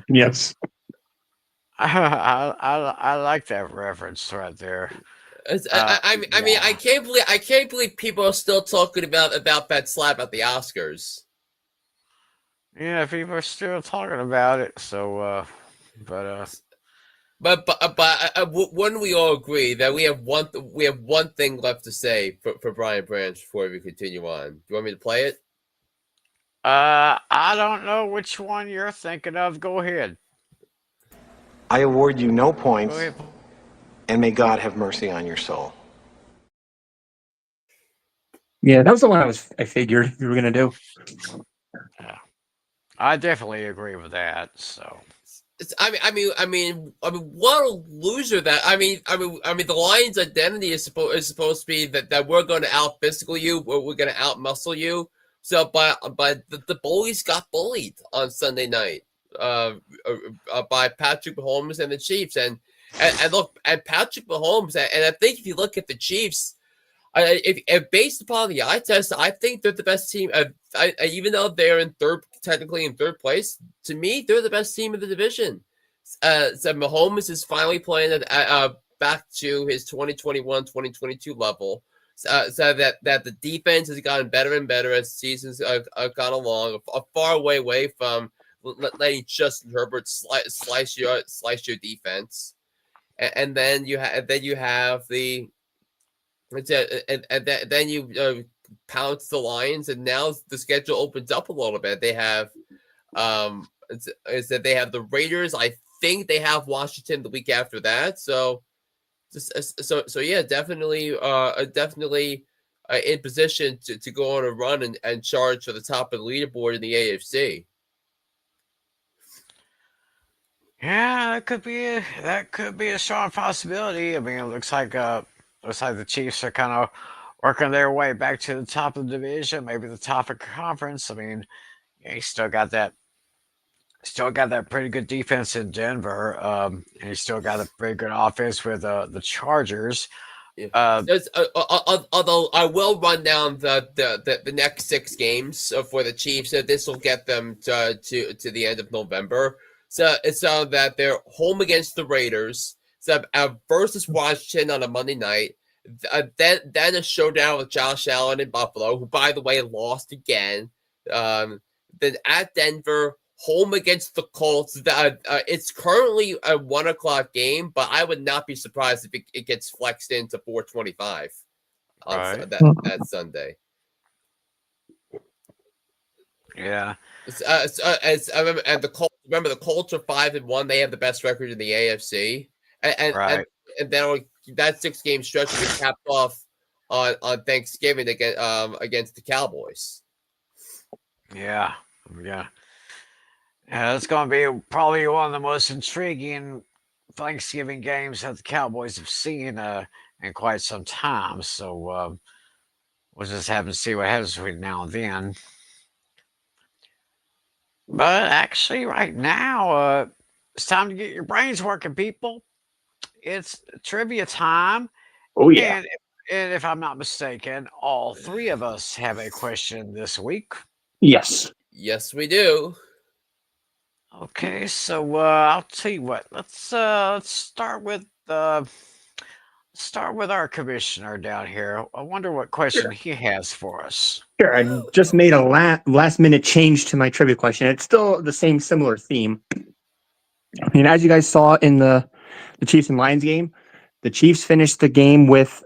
Yes. I like that reference right there. I can't believe people are still talking about that slap at the Oscars. Yeah, people are still talking about it. So, but wouldn't we all agree that we have one thing left to say for Brian Branch before we continue on? Do you want me to play it? I don't know which one you're thinking of. Go ahead. I award you no points, Go ahead. and may God have mercy on your soul. Yeah, that was the one I figured you were gonna do. Yeah, I definitely agree with that. So, what a loser that the Lions' identity is supposed to be that we're going to out physical you, we're going to out muscle you. So, but the bullies got bullied on Sunday night, by Patrick Mahomes and the Chiefs, and look at Patrick Mahomes, and I think if you look at the Chiefs, if based upon the eye test, I think they're the best team. Even though they're technically in third place, to me, they're the best team in the division. So Mahomes is finally playing back to his 2021-2022 level. So that the defense has gotten better and better as seasons gone along, a far away from letting Justin Herbert slice your defense, and then you have the. Then you pounce the Lions, and now the schedule opens up a little bit. They have, they have the Raiders. I think they have Washington the week after that. So yeah, definitely in position to go on a run and charge for the top of the leaderboard in the AFC. yeah, that could be a strong possibility. I mean, it looks like the Chiefs are kind of working their way back to the top of the division, maybe the top of conference. I mean, yeah, you still got that pretty good defense in Denver, and you still got a pretty good offense with the Chargers. Although I will run down the next 6 games for the Chiefs, so this will get them to the end of November. So that they're home against the Raiders, so versus Washington on a Monday night. Then a showdown with Josh Allen in Buffalo, who, by the way, lost again. Then at Denver, home against the Colts. It's currently a 1:00 game, but I would not be surprised if it gets flexed into 4:25 on that Sunday. Yeah. And the Colts. Remember, the Colts are 5-1. They have the best record in the AFC, and then that 6-game stretch will be capped off on Thanksgiving against the Cowboys. Yeah. It's going to be probably one of the most intriguing Thanksgiving games that the Cowboys have seen in quite some time. So we'll just have to see what happens between now and then. But actually, right now, it's time to get your brains working, people. It's trivia time. Oh yeah. And if I'm not mistaken, all 3 of us have a question this week. Yes. Yes, we do. Okay, so I'll tell you what. Let's start with our commissioner down here. I wonder what question he has for us. Sure. I just made a last minute change to my trivia question. It's still the same similar theme. I mean, as you guys saw in the Chiefs and Lions game, The Chiefs finished the game with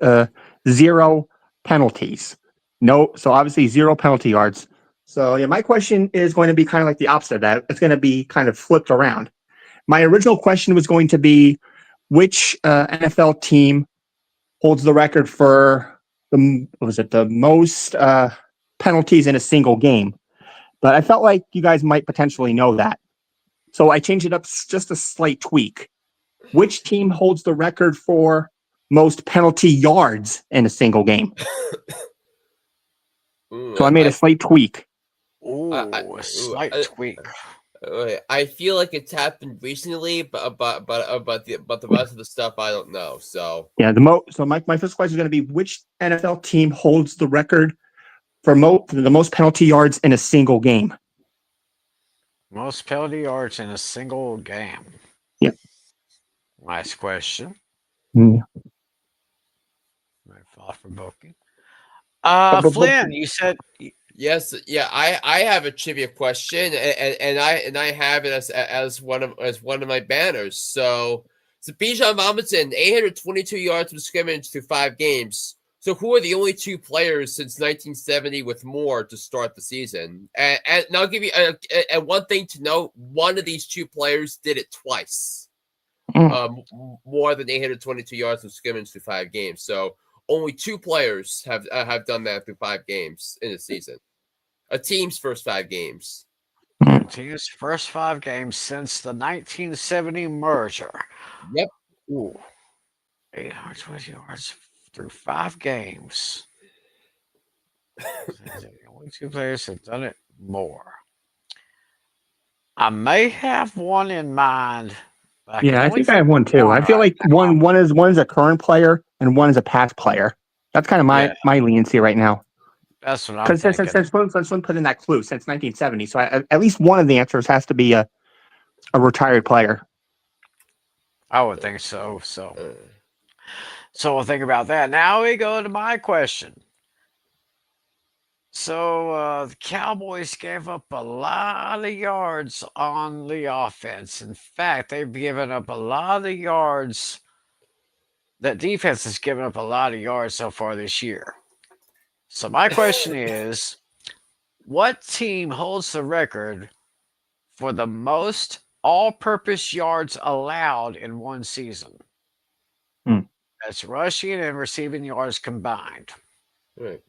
0 penalties. No, so obviously 0 penalty yards. So yeah, my question is going to be kind of like the opposite of that. It's going to be kind of flipped around. My original question was going to be, which NFL team holds the record for the most penalties in a single game? But I felt like you guys might potentially know that. So I changed it up just a slight tweak. Which team holds the record for most penalty yards in a single game? Ooh, So I made a slight tweak. A slight tweak. I feel like it's happened recently, but the rest of the stuff I don't know. So Yeah, so my first question is going to be, which NFL team holds the record for the most penalty yards in a single game? Most penalty yards in a single game. Yeah. Nice question. Mm. Very thought-provoking. Flynn, you said yes, yeah. I have a trivia question, and I have it as one of my banners. So Bijan Robinson, 822 yards from scrimmage through 5 games. So who are the only 2 players since 1970 with more to start the season? And I'll give you one thing to note: one of these 2 players did it twice, more than 822 yards from scrimmage through 5 games. So only 2 players have done that through 5 games in a season. A team's first 5 games. team's first 5 games since the 1970 merger. Yep. Ooh. 820 yards through 5 games. Only 2 players have done it more. I may have one in mind. Yeah, I think I have one too. I feel like one is a current player and one is a past player. That's kind of my leniency right now. That's what I'm thinking. Because since one put in that clue since 1970, so at least one of the answers has to be a retired player. I would think so. So we'll think about that. Now we go to my question. So the Cowboys gave up a lot of yards on the offense. In fact, they've given up a lot of yards. That defense has given up a lot of yards so far this year. So my question is, what team holds the record for the most all-purpose yards allowed in one season? That's rushing and receiving yards combined. Right.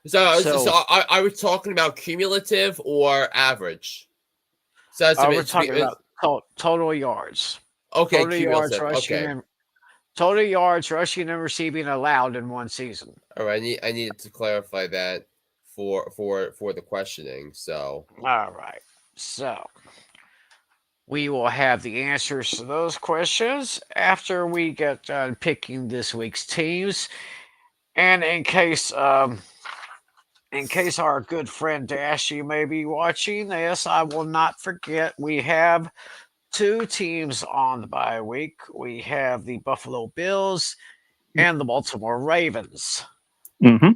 So are we talking about cumulative or average? So we're talking about total yards. Okay, total yards rushing total yards rushing and receiving allowed in one season. All right, I needed to clarify that for the questioning. So all right, so we will have the answers to those questions after we get done picking this week's teams, and in case our good friend Dashy may be watching this, I will not forget we have 2 teams on the bye week. We have the Buffalo Bills and the Baltimore Ravens. Mm-hmm.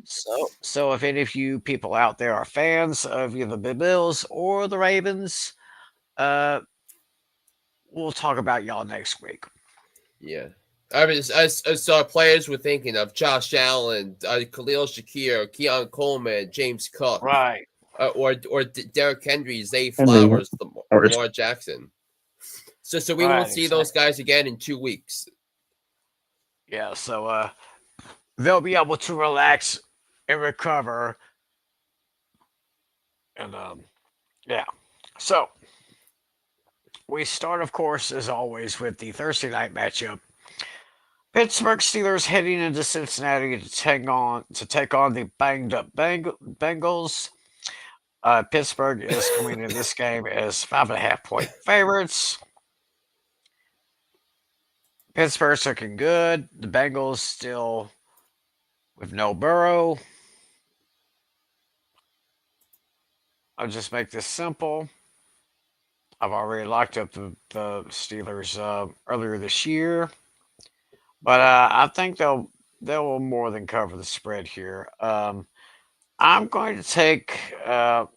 So if any of you people out there are fans of either the Bills or the Ravens, we'll talk about y'all next week. Yeah. I mean, I saw players were thinking of Josh Allen, Khalil Shakir, Keon Coleman, James Cook, right? Or Derrick Henry, Zay Flowers, Lamar Jackson. So we won't see those guys again in 2 weeks. Yeah. So they'll be able to relax and recover, and yeah. So we start, of course, as always, with the Thursday night matchup. Pittsburgh Steelers heading into Cincinnati to take on the banged up Bengals. Pittsburgh is coming in this game as 5.5-point favorites. Pittsburgh's looking good. The Bengals still with no Burrow. I'll just make this simple. I've already locked up the Steelers earlier this year. But I think they'll more than cover the spread here. I'm going to take the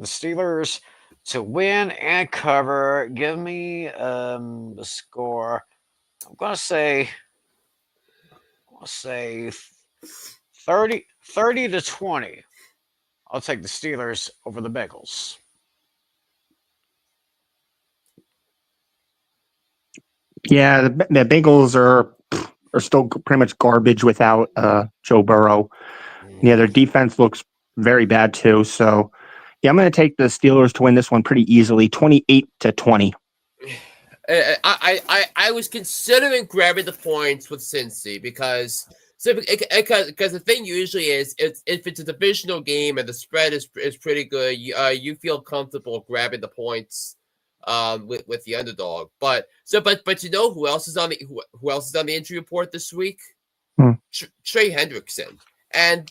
Steelers to win and cover. Give me the score. I'm gonna say 30 to 20. I'll take the Steelers over the Bengals. Yeah, the Bengals are still pretty much garbage without Joe Burrow. Yeah, their defense looks very bad too. So, yeah, I'm going to take the Steelers to win this one pretty easily, 28 to 20. I was considering grabbing the points with Cincy because the thing usually is if it's a divisional game and the spread is pretty good, you feel comfortable grabbing the points with the underdog. But you know who else is on the who else is on the injury report this week? Trey Hendrickson, and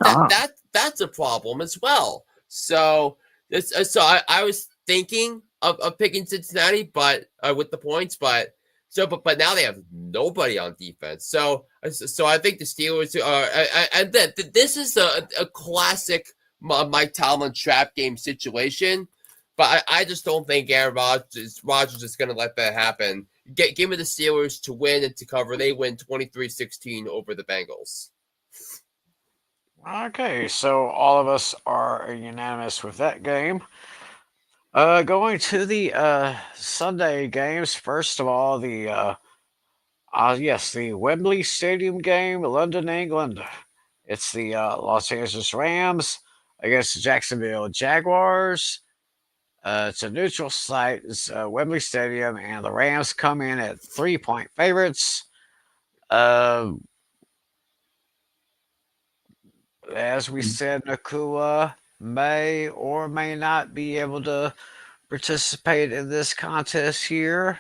that's a problem as well. So I was thinking of picking Cincinnati, but with the points, but now they have nobody on defense. So I think the Steelers are, and then this is a classic Mike Tomlin trap game situation. But I just don't think Aaron Rodgers is going to let that happen. Give me the Steelers to win and to cover. They win 23-16 over the Bengals. Okay, so all of us are unanimous with that game. Going to the Sunday games. First of all, the Wembley Stadium game, London, England. It's the Los Angeles Rams against the Jacksonville Jaguars. It's a neutral site. It's Wembley Stadium, and the Rams come in at 3-point favorites. As we said, Nacua may or may not be able to participate in this contest here.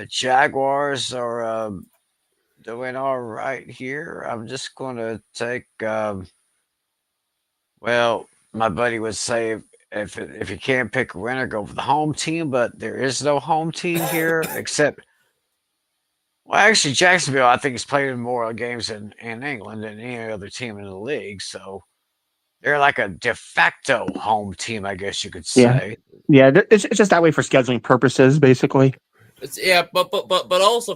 Jaguars are doing all right here. I'm just going to take, well, my buddy would say if you can't pick a winner, go for the home team, but there is no home team here except, well, actually, Jacksonville, I think, has played more games in England than any other team in the league, so they're like a de facto home team, I guess you could say. Yeah, it's just that way for scheduling purposes, basically. But also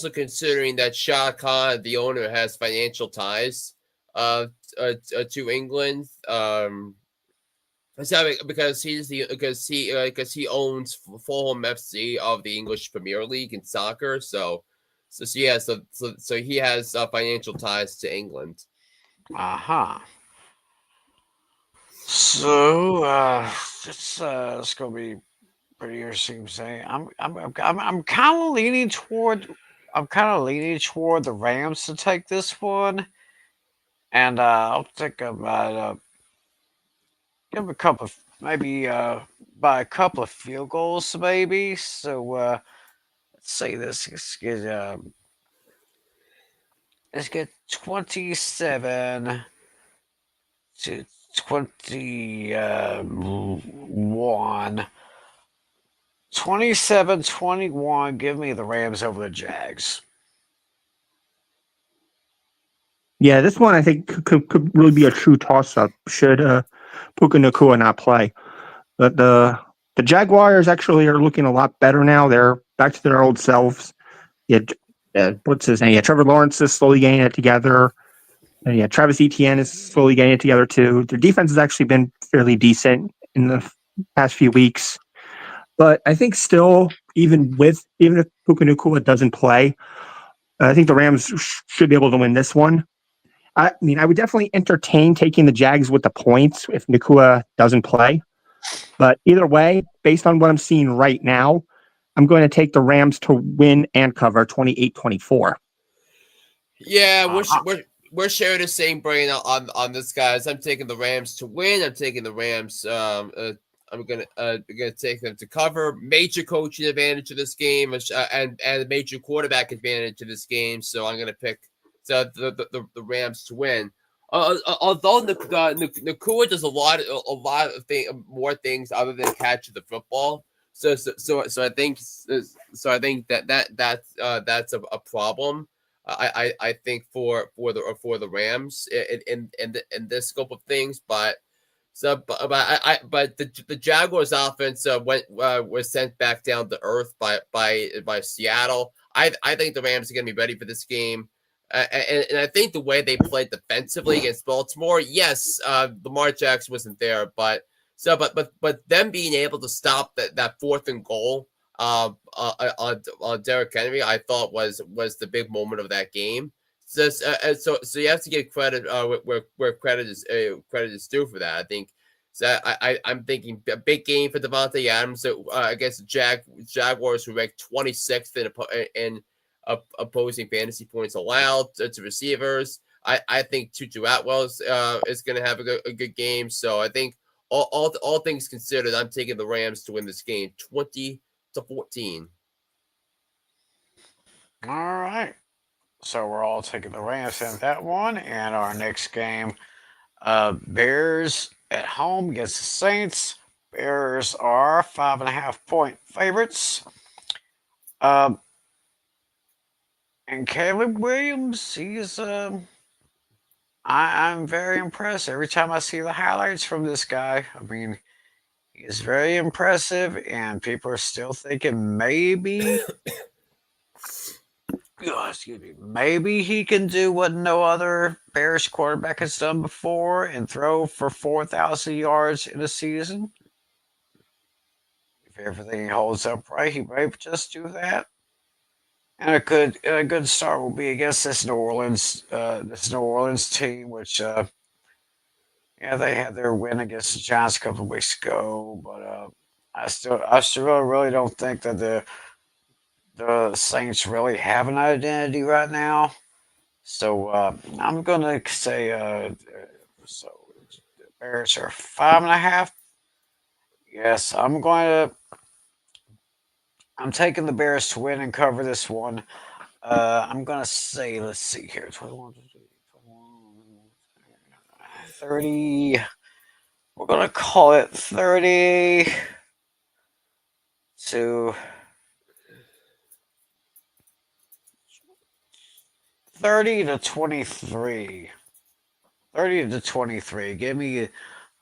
considering that Shah Khan, the owner, has financial ties to England. Because he owns Fulham FC of the English Premier League in soccer. So he has financial ties to England. So it's gonna be pretty interesting to say. I'm kind of leaning toward the Rams to take this one, and I'll think about give a couple of maybe by a couple of field goals maybe. So let's say this. Let's get 27 to 21. 27-21. Give me the Rams over the Jags. Yeah, this one I think could really be a true toss-up should Puka Nacua not play. But the Jaguars actually are looking a lot better now. They're back to their old selves. What's his name? Yeah, Trevor Lawrence is slowly getting it together. And yeah, Travis Etienne is slowly getting it together too. Their defense has actually been fairly decent in the past few weeks. But I think still, even if Puka Nacua doesn't play, I think the Rams should be able to win this one. I mean, I would definitely entertain taking the Jags with the points if Nacua doesn't play. But either way, based on what I'm seeing right now, I'm going to take the Rams to win and cover 28-24. Yeah, we're sharing the same brain on this, guys. I'm taking the Rams to win. I'm taking the Rams. I'm gonna take them to cover. Major coaching advantage to this game, and major quarterback advantage to this game. So I'm gonna pick the Rams to win. Although Nacua does a lot of more things other than catch the football. So I think that's a problem. I think for the Rams in this scope of things, but So, but the Jaguars' offense was sent back down to earth by Seattle. I think the Rams are going to be ready for this game, and I think the way they played defensively against Baltimore, yes, Lamar Jackson wasn't there, but them being able to stop that fourth and goal on Derrick Henry, I thought was the big moment of that game. So you have to give credit where credit is due for that. I think so. I'm thinking a big game for Devontae Adams against the Jaguars, who ranked 26th in opposing fantasy points allowed to receivers. I think Tutu Atwell is going to have a good game. So I think all things considered, I'm taking the Rams to win this game 20-14. All right. So we're all taking the Rams in that one. And our next game, Bears at home against the Saints. Bears are 5.5-point favorites. And Caleb Williams, I'm very impressed every time I see the highlights from this guy. I mean, he's very impressive, and people are still thinking maybe, excuse me, maybe he can do what no other Bears quarterback has done before and throw for 4,000 yards in a season. If everything holds up right, he may just do that. And a good start will be against this New Orleans team, which yeah, they had their win against the Giants a couple of weeks ago, but I still really don't think that the Saints really have an identity right now. So I'm gonna say so the Bears are 5.5. Yes, I'm taking the Bears to win and cover this one. I'm gonna say, let's see here, 21, 30. We're gonna call it 30 to 23. 30 to 23. Give me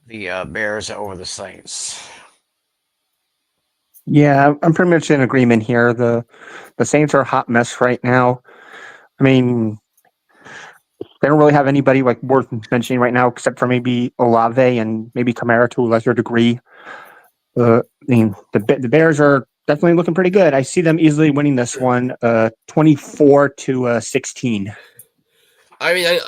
the Bears over the Saints. Yeah, I'm pretty much in agreement here. The Saints are a hot mess right now. I mean, they don't really have anybody like worth mentioning right now, except for maybe Olave and maybe Kamara to a lesser degree. I mean, the Bears are definitely looking pretty good. I see them easily winning this one, 24 to 16. I mean,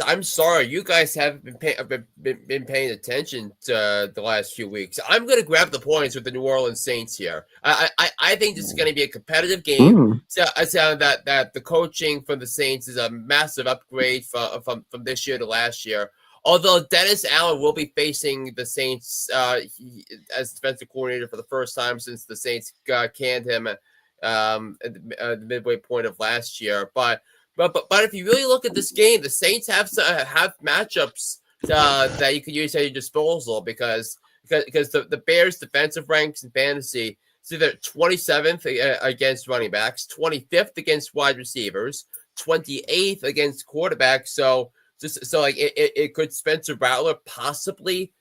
I'm sorry, you guys haven't been paying attention to the last few weeks. I'm going to grab the points with the New Orleans Saints here. I think this is going to be a competitive game. Mm. So I sound that the coaching from the Saints is a massive upgrade from this year to last year. Although Dennis Allen will be facing the Saints as defensive coordinator for the first time since the Saints canned him at the midway point of last year, but if you really look at this game, the Saints have matchups that you could use at your disposal because the Bears' defensive ranks in fantasy, so they're 27th against running backs, 25th against wide receivers, 28th against quarterbacks. So like it could Spencer Rattler possibly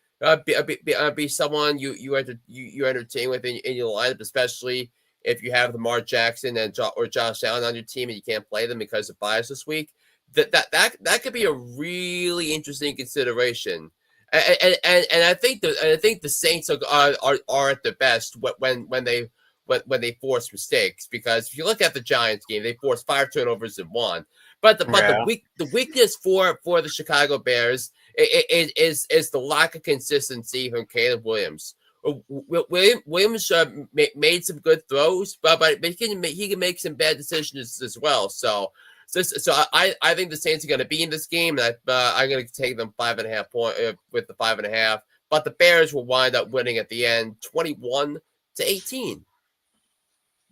be someone you entertain with in your lineup, especially if you have Lamar Jackson or Josh Allen on your team and you can't play them because of bias this week, that could be a really interesting consideration. And I think the Saints are at their best when they force mistakes, because if you look at the Giants game, they forced 5 turnovers and 1. But the weakness for the Chicago Bears is the lack of consistency from Caleb Williams. Williams made some good throws, but he can make some bad decisions as well. So I think the Saints are going to be in this game, and I'm going to take them 5.5 point with the 5.5. But the Bears will wind up winning at the end, 21-18.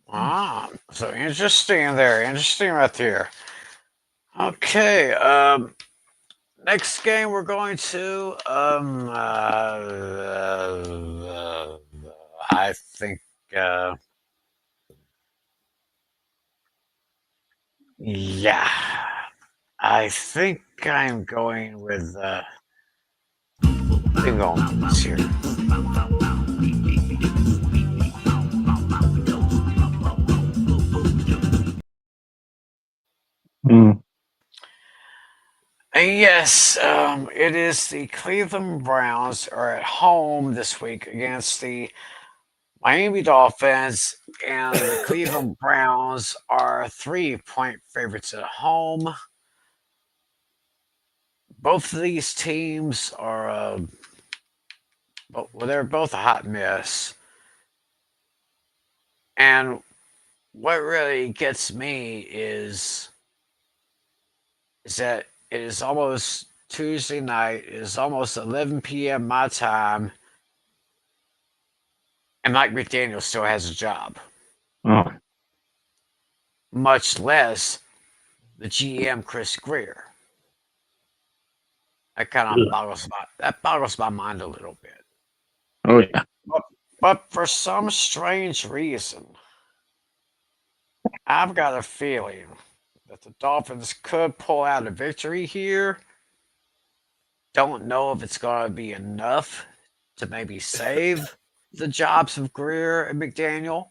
Ah, so interesting there. Interesting right there. Okay. Next game we're going to. I think. Yeah. I think I'm going with Big on this here. Mm. And yes, it is the Cleveland Browns are at home this week against the Miami Dolphins, and the Cleveland Browns are 3-point favorites at home. Both of these teams are, well, they're both a hot mess. And what really gets me is that it is almost Tuesday night. It is almost 11 p.m. my time, and Mike McDaniel still has a job, Oh. much less the GM Chris Greer. That kind of boggles my mind a little bit. Oh yeah. But for some strange reason, I've got a feeling that the Dolphins could pull out a victory here. Don't know if it's going to be enough to maybe save the jobs of Greer and McDaniel.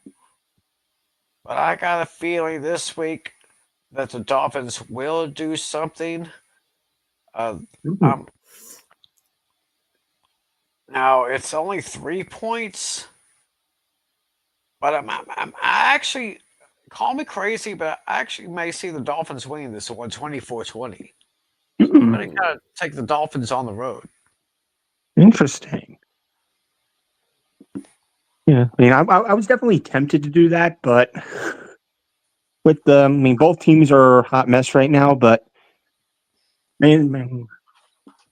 But I got a feeling this week that the Dolphins will do something. Um, now, it's only 3 points, but I actually, call me crazy, but I actually may see the Dolphins winning this one 24-20. I'm going to kind of take the Dolphins on the road. Interesting. Yeah, I mean, I was definitely tempted to do that, but with I mean, both teams are a hot mess right now. But man,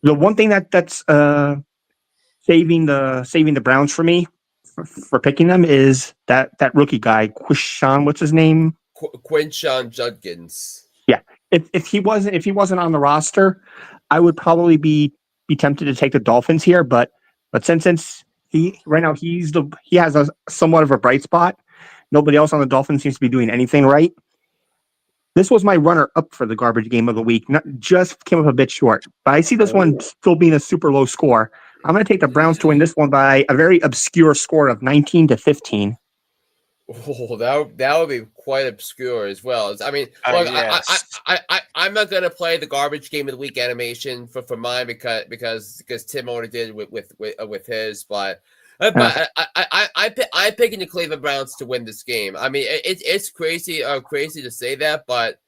the one thing that's saving the Browns for me for picking them is that rookie guy, Quishon, what's his name? Quinshon Judkins. Yeah, if he wasn't on the roster, I would probably be tempted to take the Dolphins here. But since he right now he has a somewhat of a bright spot. Nobody else on the Dolphins seems to be doing anything right. This was my runner up for the garbage game of the week. Just came up a bit short, but I see this one still being a super low score. I'm going to take the Browns to win this one by a very obscure score of 19-15. Oh, that would be quite obscure as well. I mean, look, Yes. I'm not gonna play the garbage game of the week animation for mine because Tim already did with his, but I'm picking the Cleveland Browns to win this game. I mean, it's crazy to say that, but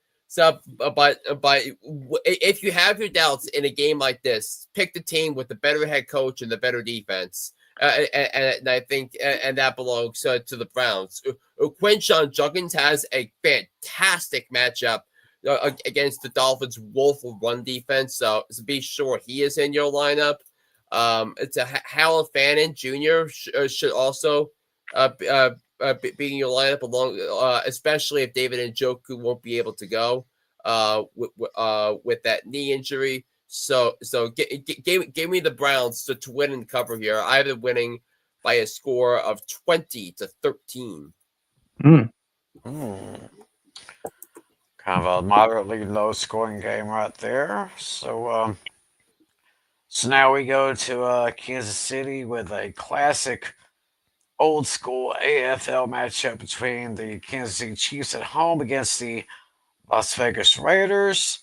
if you have your doubts in a game like this, pick the team with the better head coach and the better defense. And I think and that belongs to the Browns. Quinshon Judkins has a fantastic matchup against the Dolphins' woeful run defense, so be sure he is in your lineup. It's a Hal Fannin Jr. should also be in your lineup along, especially if David Njoku won't be able to go with that knee injury. So give me the Browns to win and cover here. I have them winning by a score of 20-13. Mm. Kind of a moderately low scoring game right there. So now we go to Kansas City with a classic old school AFL matchup between the Kansas City Chiefs at home against the Las Vegas Raiders.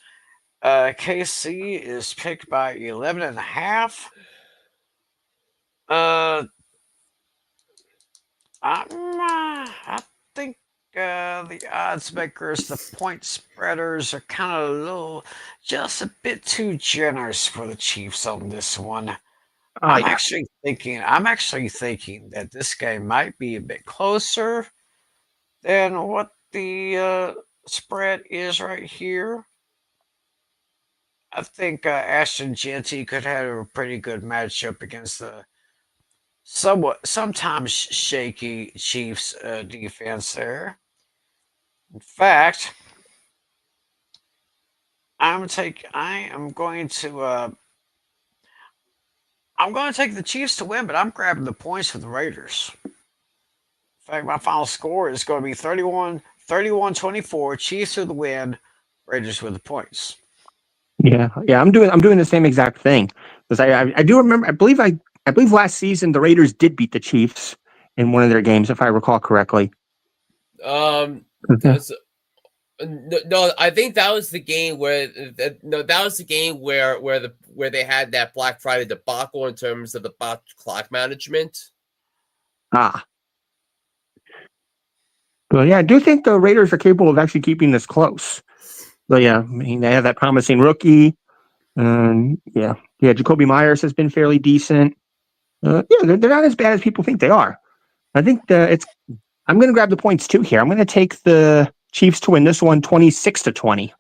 KC is picked by 11.5. I think the odds makers, the point spreaders, are kind of just a bit too generous for the Chiefs on this one. I'm actually thinking that this game might be a bit closer than what the spread is right here. I think Ashton Genty could have a pretty good matchup against the sometimes shaky Chiefs defense there. In fact, I'm going to take the Chiefs to win, but I'm grabbing the points for the Raiders. In fact, my final score is going to be 31-24. Chiefs with the win, Raiders with the points. Yeah, I'm doing the same exact thing because I do remember. I believe last season the Raiders did beat the Chiefs in one of their games, if I recall correctly. Okay. So, no, I think that was the game where that was the game where they had that Black Friday debacle in terms of the clock management. Ah, well, yeah, I do think the Raiders are capable of actually keeping this close. But yeah, I mean, they have that promising rookie. Yeah, Jacoby Myers has been fairly decent. Yeah, they're not as bad as people think they are. I think I'm going to grab the points too here. I'm going to take the Chiefs to win this one 26-20.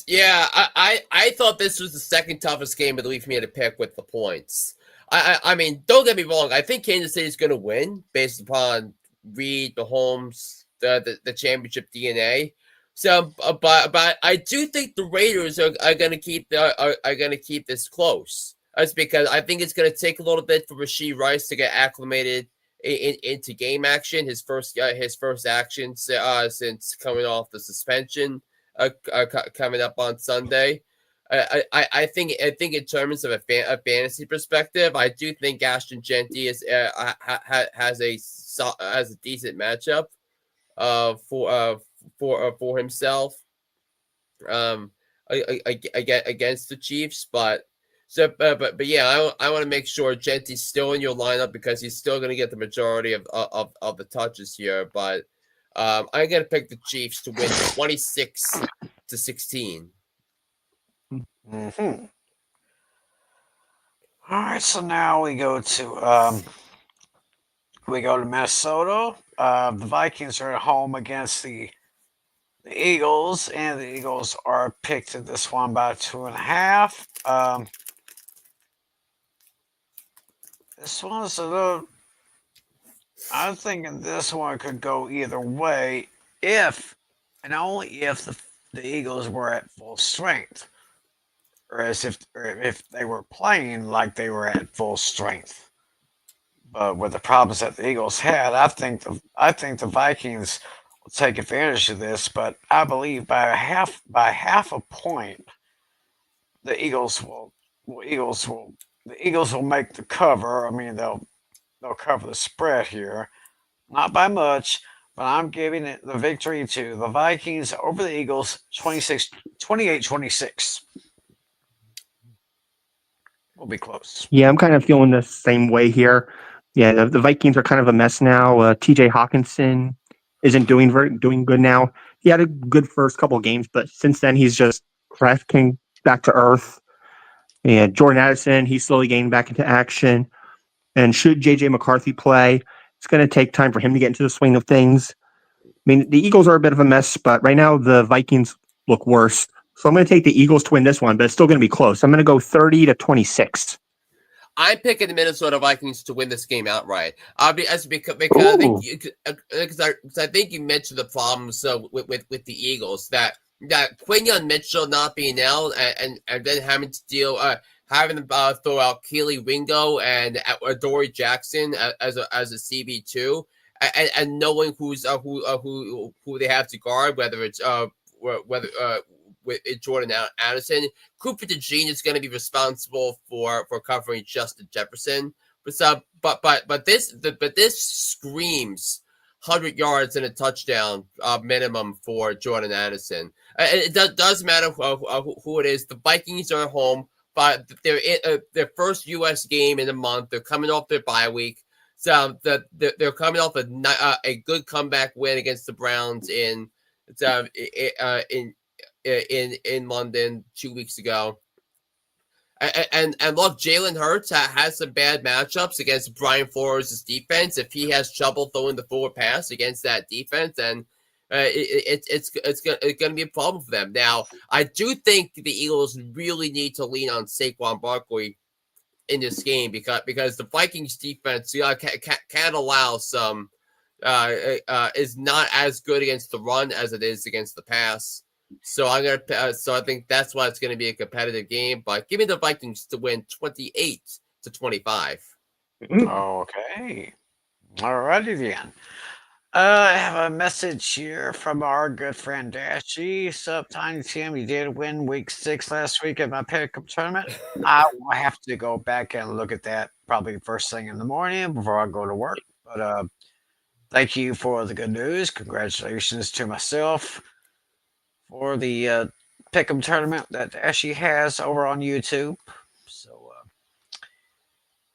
Yeah, I thought this was the second toughest game of the week for me to pick with the points. I mean, don't get me wrong. I think Kansas City is going to win based upon Reed, Mahomes, the championship DNA. So, but I do think the Raiders are going to keep this close. That's because I think it's going to take a little bit for Rashee Rice to get acclimated into game action. His first action since coming off the suspension coming up on Sunday. I think in terms of a fantasy perspective, I do think Ashton Jeanty has a decent matchup for himself against the Chiefs, but yeah, I want to make sure Jeanty's still in your lineup because he's still going to get the majority of the touches here, but I'm going to pick the Chiefs to win 26-16. Mm-hmm. All right, so now we go to Minnesota. The Vikings are at home against the Eagles, and the Eagles are picked in this one by 2.5. This one's a little. I'm thinking this one could go either way if and only if the Eagles were at full strength, or as if they were playing like they were at full strength. But with the problems that the Eagles had, I think the Vikings will take advantage of this. But I believe by half a point, the Eagles will make the cover. I mean, they'll cover the spread here, not by much, but I'm giving it the victory to the Vikings over the Eagles 28-26. We'll be close. Yeah, I'm kind of feeling the same way here. Yeah, the Vikings are kind of a mess now. T.J. Hawkinson isn't doing good now. He had a good first couple of games, but since then he's just crashing back to earth. And Jordan Addison, he's slowly getting back into action. And should J.J. McCarthy play, it's going to take time for him to get into the swing of things. I mean, the Eagles are a bit of a mess, but right now the Vikings look worse. So I'm going to take the Eagles to win this one, but it's still going to be close. I'm going to go 30-26. I'm picking the Minnesota Vikings to win this game outright. Because I think you mentioned the problems with the Eagles that Quinyon Mitchell not being out and then having to deal having to throw out Keely Ringo and Adoree Jackson as a CB2 and knowing who they have to guard, whether it's with Jordan Addison. Cooper DeJean is going to be responsible for covering Justin Jefferson. But this screams 100 yards and a touchdown minimum for Jordan Addison. It does matter who it is. The Vikings are at home, but they're their first U.S. game in a month. They're coming off their bye week. So they're coming off a good comeback win against the Browns in London 2 weeks ago. And look, Jalen Hurts has some bad matchups against Brian Flores' defense. If he has trouble throwing the forward pass against that defense, then it's going to be a problem for them. Now, I do think the Eagles really need to lean on Saquon Barkley in this game because the Vikings defense can allow some is not as good against the run as it is against the pass. So I think that's why it's going to be a competitive game. But give me the Vikings to win 28-25. Okay. Alrighty then. I have a message here from our good friend Dashy. Sup, Tiny Tim? You did win week 6 last week at my pickup tournament. I will have to go back and look at that probably first thing in the morning before I go to work. But thank you for the good news. Congratulations to myself for the pick'em tournament that Dashy has over on YouTube. So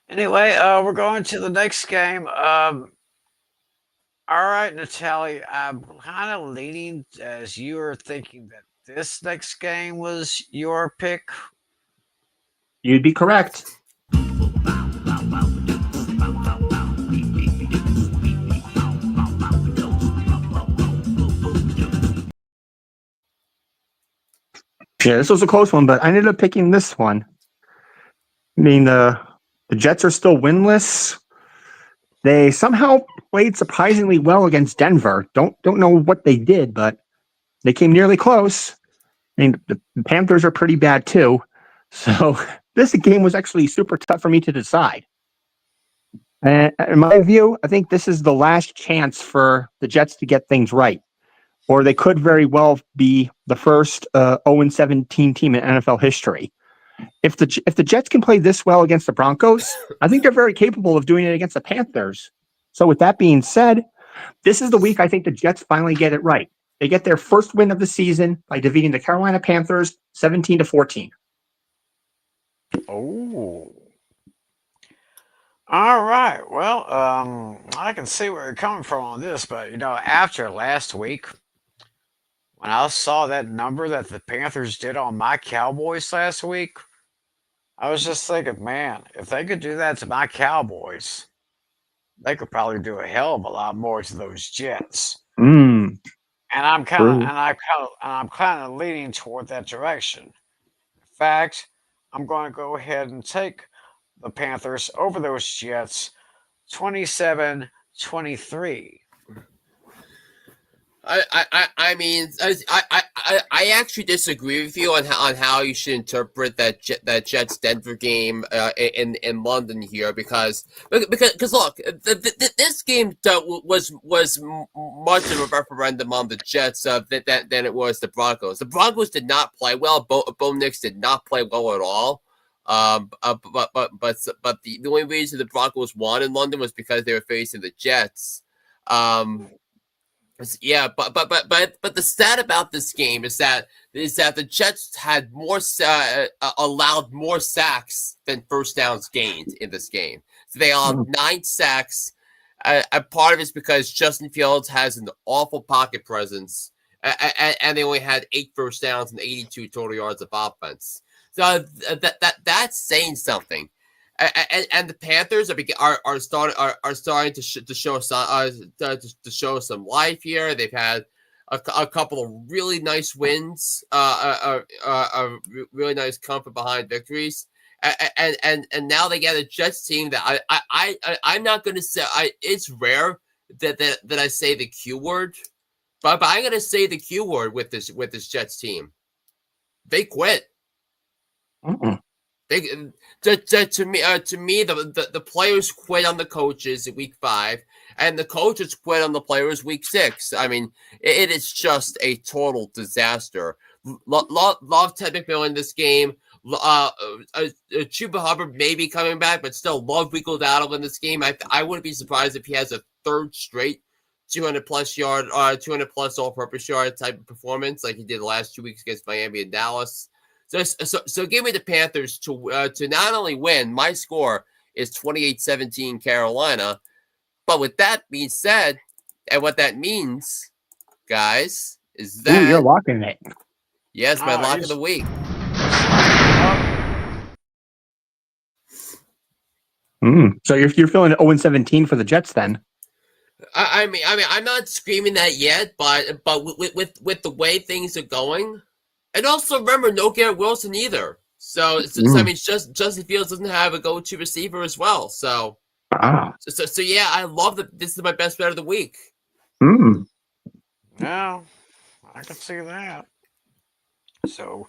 anyway, we're going to the next game. All right, Natalie, I'm kind of leaning as you were thinking that this next game was your pick. You'd be correct. Yeah, this was a close one, but I ended up picking this one. I mean, the Jets are still winless. They somehow played surprisingly well against Denver. Don't know what they did, but they came nearly close. I mean, the Panthers are pretty bad too. So this game was actually super tough for me to decide. And in my view, I think this is the last chance for the Jets to get things right. Or they could very well be the first 0-17 team in NFL history. If the Jets can play this well against the Broncos, I think they're very capable of doing it against the Panthers. So with that being said, this is the week I think the Jets finally get it right. They get their first win of the season by defeating the Carolina Panthers 17-14. Oh. All right. Well, I can see where you're coming from on this, but after last week, when I saw that number that the Panthers did on my Cowboys last week, I was just thinking, man, if they could do that to my Cowboys, they could probably do a hell of a lot more to those Jets. Mm, And I'm kind of true. I'm kind of leaning toward that direction. In fact, I'm going to go ahead and take the Panthers over those Jets 27-23. I mean, I actually disagree with you on how you should interpret that Jets Denver game in London here because look, this game was much of a referendum on the Jets than it was the Broncos. The Broncos did not play well. Bo Nix did not play well at all. But the only reason the Broncos won in London was because they were facing the Jets. Yeah, but the stat about this game is that the Jets had allowed more sacks than first downs gained in this game. So they allowed 9 sacks. Part of it's because Justin Fields has an awful pocket presence, and they only had 8 first downs and 82 total yards of offense. So that's saying something. And the Panthers are starting to show some life here. They've had a couple of really nice wins, really nice comfort behind victories, and now they get a Jets team that I'm not going to say it's rare that I say the Q word, but I'm going to say the Q word with this Jets team. They quit. Mm-mm. To me, the players quit on the coaches in week 5, and the coaches quit on the players week 6. I mean, it is just a total disaster. Love Ted McMillan in this game. Chuba Hubbard may be coming back, but still love Rico Dowdle in this game. I wouldn't be surprised if he has a third straight 200 plus all-purpose yard type of performance like he did the last 2 weeks against Miami and Dallas. So give me the Panthers to not only win. My score is 28-17 Carolina. But with that being said, and what that means, guys, is that Ooh, you're locking it. yes, my lock of the week. So you're feeling 0-17 for the Jets then? I mean, I'm not screaming that yet, but with the way things are going. And also remember, no Garrett Wilson either. So I mean, Justin Fields doesn't have a go-to receiver as well. So yeah, I love that. This is my best bet of the week. Yeah, I can see that. So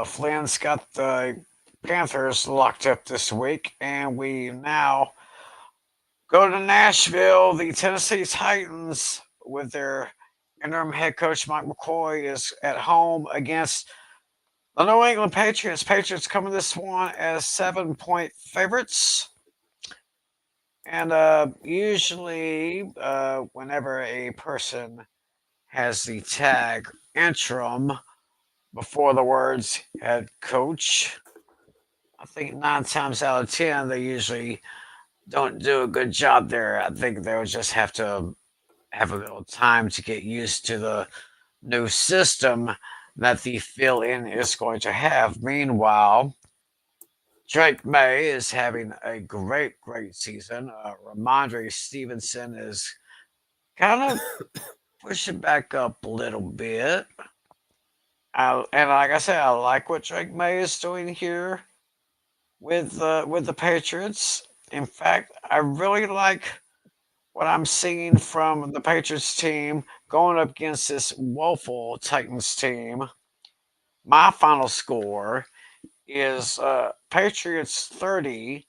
Flynn's got the Panthers locked up this week, and we now Go to Nashville. The Tennessee Titans, with their interim head coach Mike McCoy, is at home against the New England Patriots. Patriots coming this one as 7-point favorites. And usually, whenever a person has the tag interim before the words head coach, I think 9 times out of 10, they usually don't do a good job there. I think they'll just have to have a little time to get used to the new system that the fill in is going to have. Meanwhile, Drake May is having a great season. Ramondre Stevenson is kind of pushing back up a little bit. And like I said, I like what Drake May is doing here with the Patriots. In fact, I really like what I'm seeing from the Patriots team going up against this woeful Titans team. My final score is Patriots 30,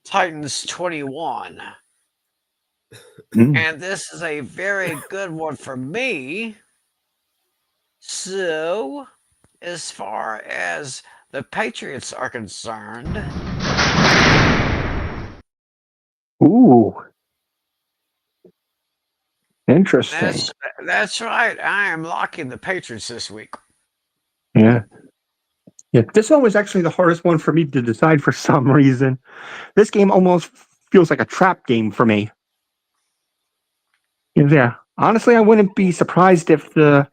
Titans 21. And this is a very good one for me. So, as far as the Patriots are concerned, Ooh. Interesting. that's right. I am locking the Patriots this week. Yeah. Yeah. This one was actually the hardest one for me to decide for some reason. This game almost feels like a trap game for me. Yeah. Honestly, I wouldn't be surprised if the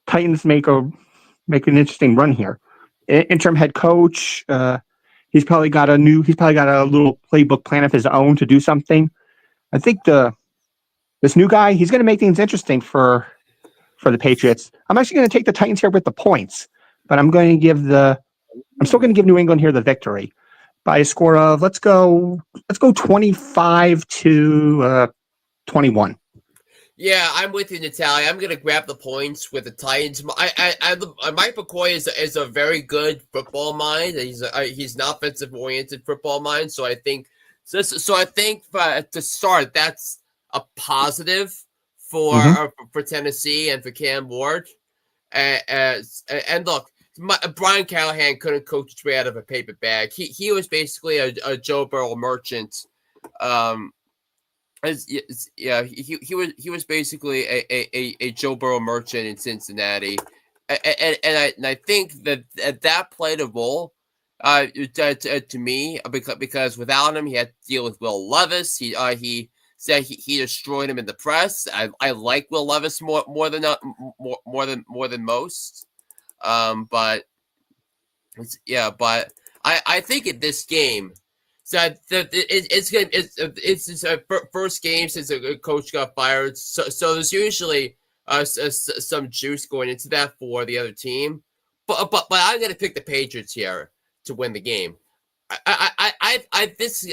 Titans make an interesting run here. Interim head coach, he's probably got a little playbook plan of his own to do something. I think this new guy, he's going to make things interesting for the Patriots. I'm actually going to take the Titans here with the points, but I'm still going to give New England here the victory by a score of let's go 25-21. Yeah, I'm with you, Natale. I'm gonna grab the points with the Titans. Mike McCoy is a very good football mind. He's an offensive oriented football mind. So I think to start, that's a positive for Tennessee and for Cam Ward. And look, Brian Callahan couldn't coach his way out of a paper bag. He was basically a Joe Burrow merchant. He was basically a Joe Burrow merchant in Cincinnati, and I think that played a role to me because without him he had to deal with Will Levis. He said he destroyed him in the press. I like Will Levis more than most, but I think in this game. So it's his first game since a coach got fired. So there's usually some juice going into that for the other team. But I'm gonna pick the Patriots here to win the game. I think this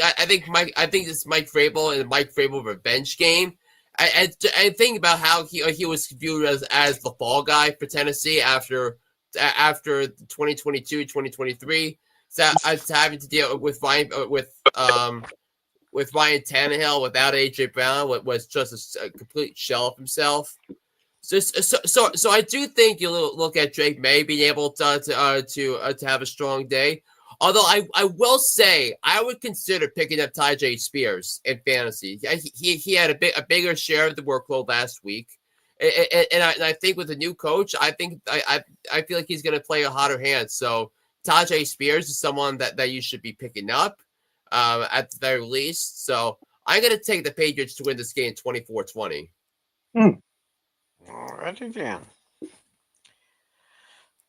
Mike Vrabel and Mike Vrabel revenge game. I think about how he was viewed as the fall guy for Tennessee after 2022-2023. So I was having to deal with Ryan Tannehill without AJ Brown, was just a complete shell of himself. So I do think you look at Drake May being able to have a strong day. Although I will say I would consider picking up Tyjae Spears in fantasy. He had a bigger share of the workload last week. And I think with the new coach, I feel like he's going to play a hotter hand. So Tyjae Spears is someone that you should be picking up at the very least. So I'm going to take the Patriots to win this game 24-20. Alrighty then.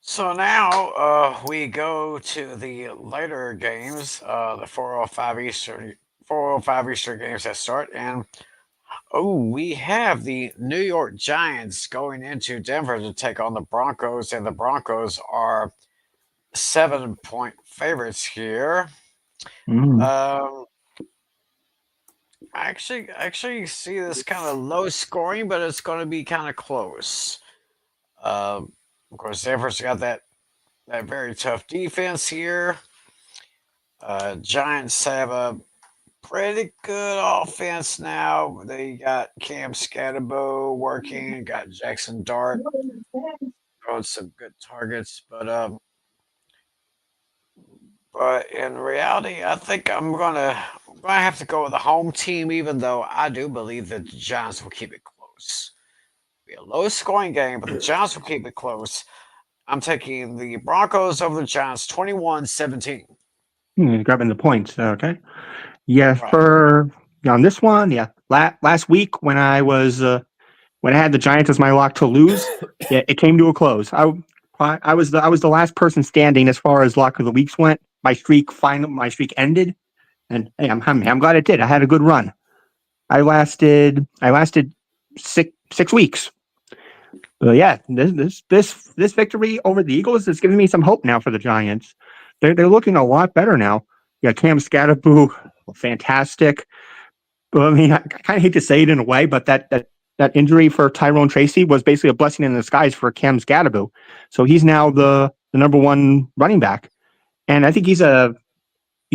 So now we go to the later games, the 4:05 Eastern games that start, and we have the New York Giants going into Denver to take on the Broncos, and the Broncos are 7-point favorites here. I actually see this kind of low scoring, but it's going to be kind of close. Of course, Denver's got that very tough defense here. Giants have a pretty good offense now. They got Cam Skattebo working, got Jaxson Dart throwing some good targets, but in reality, I think I'm gonna have to go with the home team, even though I do believe that the Giants will keep it close. It'll be a low scoring game, but the Giants will keep it close. I'm taking the Broncos over the Giants 21-17. Grabbing the points. Okay. Yeah, Right. for on this one, yeah. Last week when when I had the Giants as my lock to lose, yeah, it came to a close. I was the last person standing as far as lock of the weeks went. My streak ended, and hey, I'm glad it did. I had a good run. I lasted 6 weeks. Yeah, this victory over the Eagles is giving me some hope now for the Giants. They're looking a lot better now. Yeah, Cam Skattebo, fantastic. Well, I mean, I kind of hate to say it in a way, but that injury for Tyrone Tracy was basically a blessing in disguise for Cam Skattebo. So he's now the number one running back, and I think he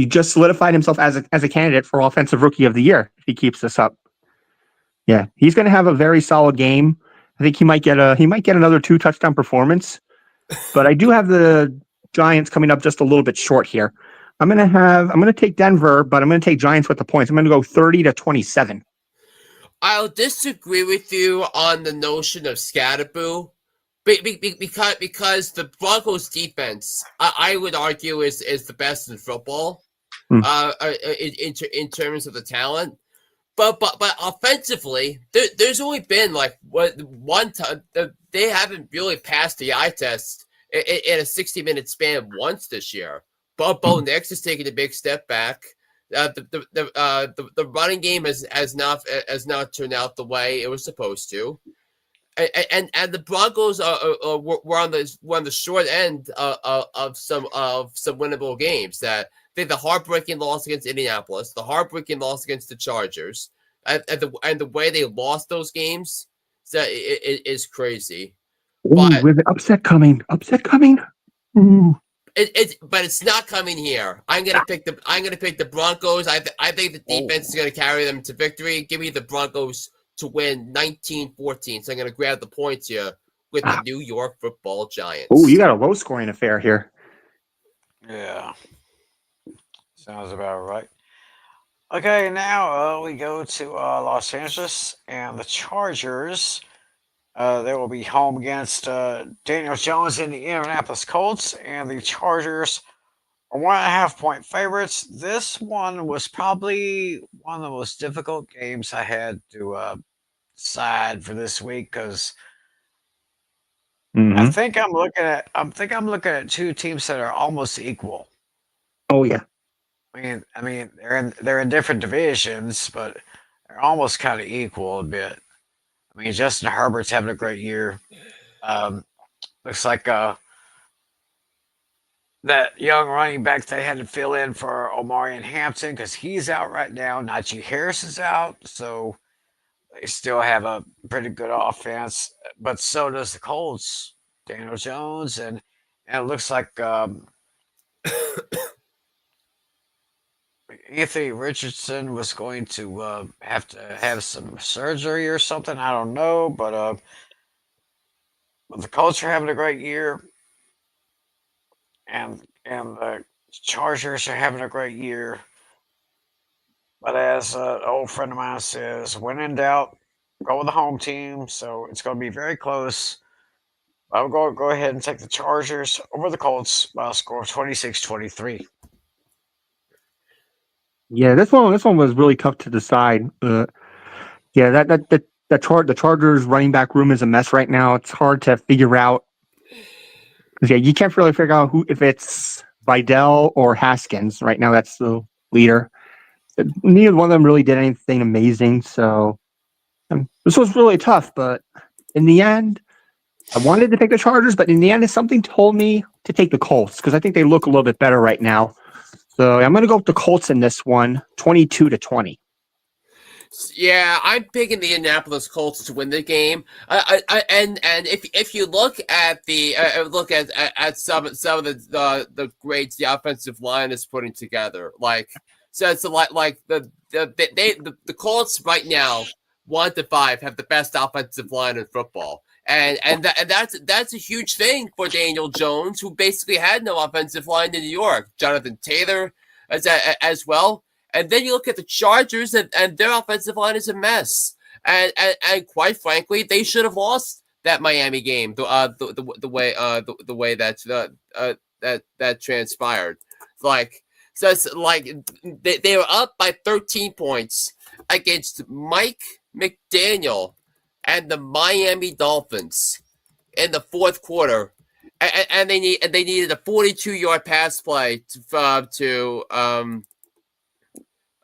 just solidified himself as a candidate for Offensive Rookie of the Year if he keeps this up. Yeah, he's going to have a very solid game. I think he might get another 2-touchdown performance, but I do have the Giants coming up just a little bit short here. I'm going to take Denver, but I'm going to take Giants with the points. I'm going to go 30-27. I'll disagree with you on the notion of Skattebo, because the Broncos defense, I would argue, is the best in football, in terms of the talent. But offensively, there's only been like one time they haven't really passed the eye test in a 60-minute span once this year. But Bo Nix has taken a big step back. The running game has not turned out the way it was supposed to, and the Broncos were on the short end of some winnable games. That they had the heartbreaking loss against Indianapolis, the heartbreaking loss against the Chargers, and the way they lost those games is crazy. Ooh, But with the upset coming. Ooh. But it's not coming here. I'm gonna pick the Broncos. I think the defense is gonna carry them to victory. Give me the Broncos to win 19-14. So I'm gonna grab the points here with the New York Football Giants. Oh, you got a low scoring affair here. Yeah. Sounds about right. Okay, now we go to Los Angeles, and the Chargers. They will be home against Daniel Jones and the Indianapolis Colts, and the Chargers are 1.5-point favorites. This one was probably one of the most difficult games I had to decide for this week because I think I'm looking at two teams that are almost equal. Oh yeah. I mean they're in different divisions, but they're almost kind of equal a bit. I mean, Justin Herbert's having a great year. Looks like that young running back they had to fill in for Omarion Hampton because he's out right now. Najee Harris is out, so they still have a pretty good offense. But so does the Colts, Daniel Jones, and it looks like Anthony Richardson was going to have to have some surgery or something. I don't know, but the Colts are having a great year, and the Chargers are having a great year. But as an old friend of mine says, when in doubt, go with the home team. So it's going to be very close. I'll go ahead and take the Chargers over the Colts by a score of 26-23. Yeah, this one was really tough to decide. Yeah, the Chargers running back room is a mess right now. It's hard to figure out. Yeah, you can't really figure out if it's Vidal or Haskins right now. That's the leader. Neither one of them really did anything amazing. So this was really tough. But in the end, I wanted to take the Chargers, but in the end, something told me to take the Colts because I think they look a little bit better right now. So I'm going to go with the Colts in this one, 22-20. Yeah, I'm picking the Indianapolis Colts to win the game. And if you look at the at some of the grades the offensive line is putting together, so it's like the Colts right now 1-5 have the best offensive line in football. And that's a huge thing for Daniel Jones, who basically had no offensive line in New York. Jonathan Taylor as well. And then you look at the Chargers, and their offensive line is a mess. And quite frankly, they should have lost that Miami game. The way that transpired. So it's like they were up by 13 points against Mike McDaniel and the Miami Dolphins in the fourth quarter, and they needed a 42-yard pass play to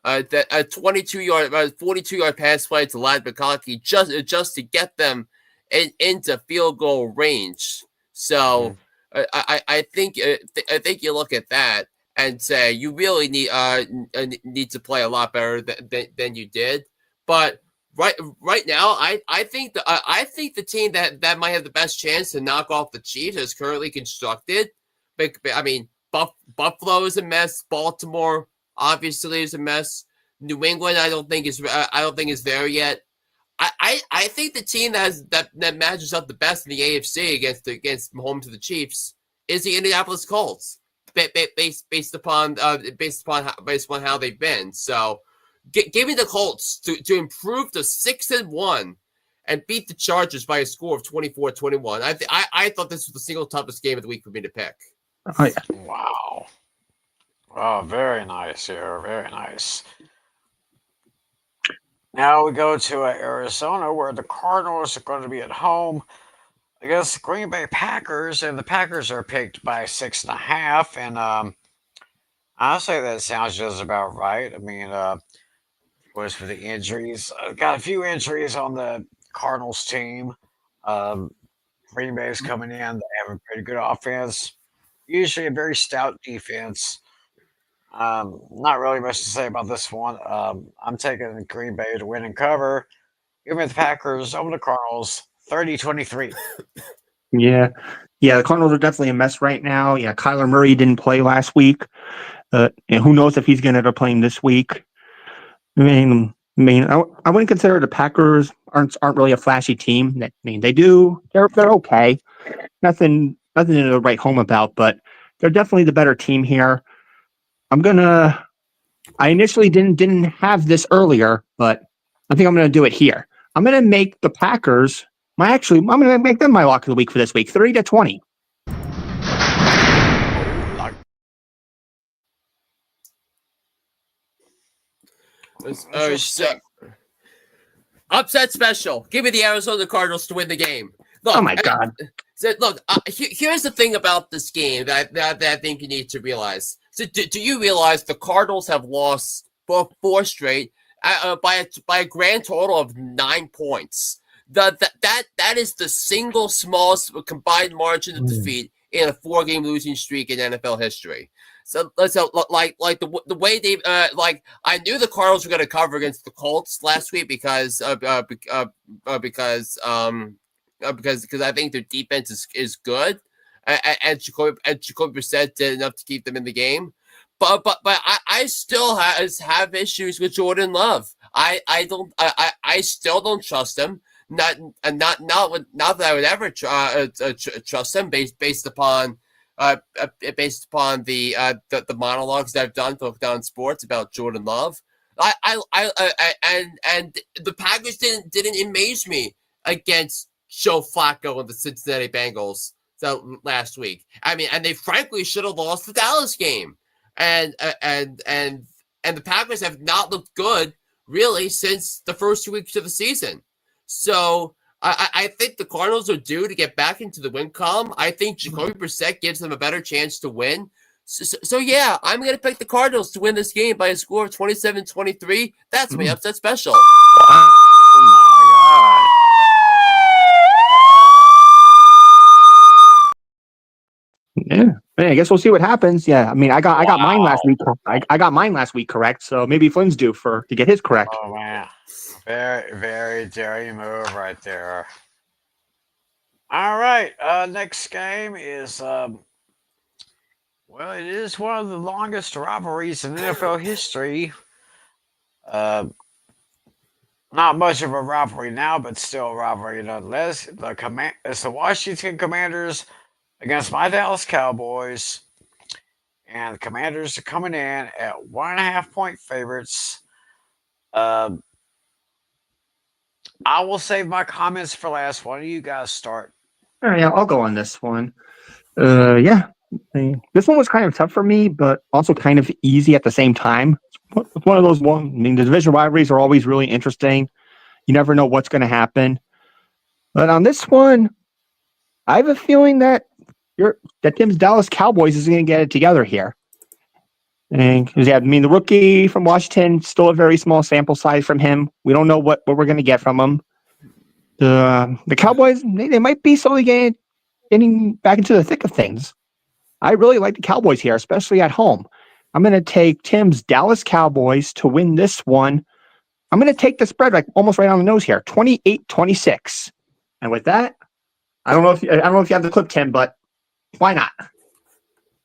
a 42-yard pass play to Lad McConkey just to get them into field goal range. So I think you look at that and say you really need to play a lot better than you did. But right now, I think the team that might have the best chance to knock off the Chiefs is currently constructed. But I mean, Buffalo is a mess. Baltimore obviously is a mess. New England, I don't think is there yet. I think the team that matches up the best in the AFC against home to the Chiefs is the Indianapolis Colts, based upon how they've been. So, give me the Colts to improve to 6-1 and beat the Chargers by a score of 24-21. I thought this was the single toughest game of the week for me to pick. Oh, yeah. Wow. Oh, very nice here. Very nice. Now we go to Arizona, where the Cardinals are going to be at home against the Green Bay Packers, and the Packers are picked by 6.5. And honestly, that sounds just about right. I mean, of course, for the injuries, got a few injuries on the Cardinals team. Green Bay's coming in; they have a pretty good offense, usually a very stout defense. Not really much to say about this one. I'm taking Green Bay to win and cover. Give me the Packers over the Cardinals, 30-23. Yeah. Yeah, the Cardinals are definitely a mess right now. Yeah, Kyler Murray didn't play last week. And who knows if he's going to ever play him this week. I wouldn't consider the Packers aren't really a flashy team. They do. They're okay. Nothing to write home about, but they're definitely the better team here. I initially didn't have this earlier, but I think I'm gonna do it here. I'm gonna make the Packers I'm gonna make them my lock of the week for this week, 30-20. Upset special. Give me the Arizona Cardinals to win the game. Look, Oh my God. Here's the thing about this game that I think you need to realize. So, do you realize the Cardinals have lost four straight by a grand total of 9 points? That is the single smallest combined margin of defeat in a 4-game losing streak in NFL history. So the way they I knew the Cardinals were going to cover against the Colts last week because I think their defense is good, and Jacoby Brissett did enough to keep them in the game. But I still have issues with Jordan Love. I still don't trust him. Not that I would ever trust him based upon the monologues that I've done for Down Sports about Jordan Love. And the Packers didn't amaze me against Joe Flacco and the Cincinnati Bengals last week. I mean, and they frankly should have lost the Dallas game. And the Packers have not looked good really since the first 2 weeks of the season. So I think the Cardinals are due to get back into the win column. I think Jacoby Brissett gives them a better chance to win. So yeah, I'm going to pick the Cardinals to win this game by a score of 27-23. That's my upset special. Oh my God. Yeah. I guess we'll see what happens. Yeah, I mean, I got mine last Wow. week. I got mine last week correct. So maybe Flynn's due to get his correct. Oh man, very very daring move right there. All right, next game is well, it is one of the longest rivalries in NFL history. Uh, Not much of a rivalry now, but still a rivalry nonetheless. It's the Washington Commanders against my Dallas Cowboys, and the Commanders are coming in at 1.5 point favorites. Um, I will save my comments for last. Why don't you guys start? All right, yeah, I'll go on this one. Yeah, this one was kind of tough for me, but also kind of easy at the same time. It's one of those I mean, the division rivalries are always really interesting. You never know what's going to happen. But on this one, I have a feeling that Tim's Dallas Cowboys is going to get it together here. And yeah, I mean, the rookie from Washington, still a very small sample size from him. We don't know what we're going to get from him. The Cowboys, they might be slowly getting back into the thick of things. I really like the Cowboys here, especially at home. I'm going to take Tim's Dallas Cowboys to win this one. I'm going to take the spread like almost right on the nose here, 28-26. And with that, I don't know if you have the clip, Tim, but why not?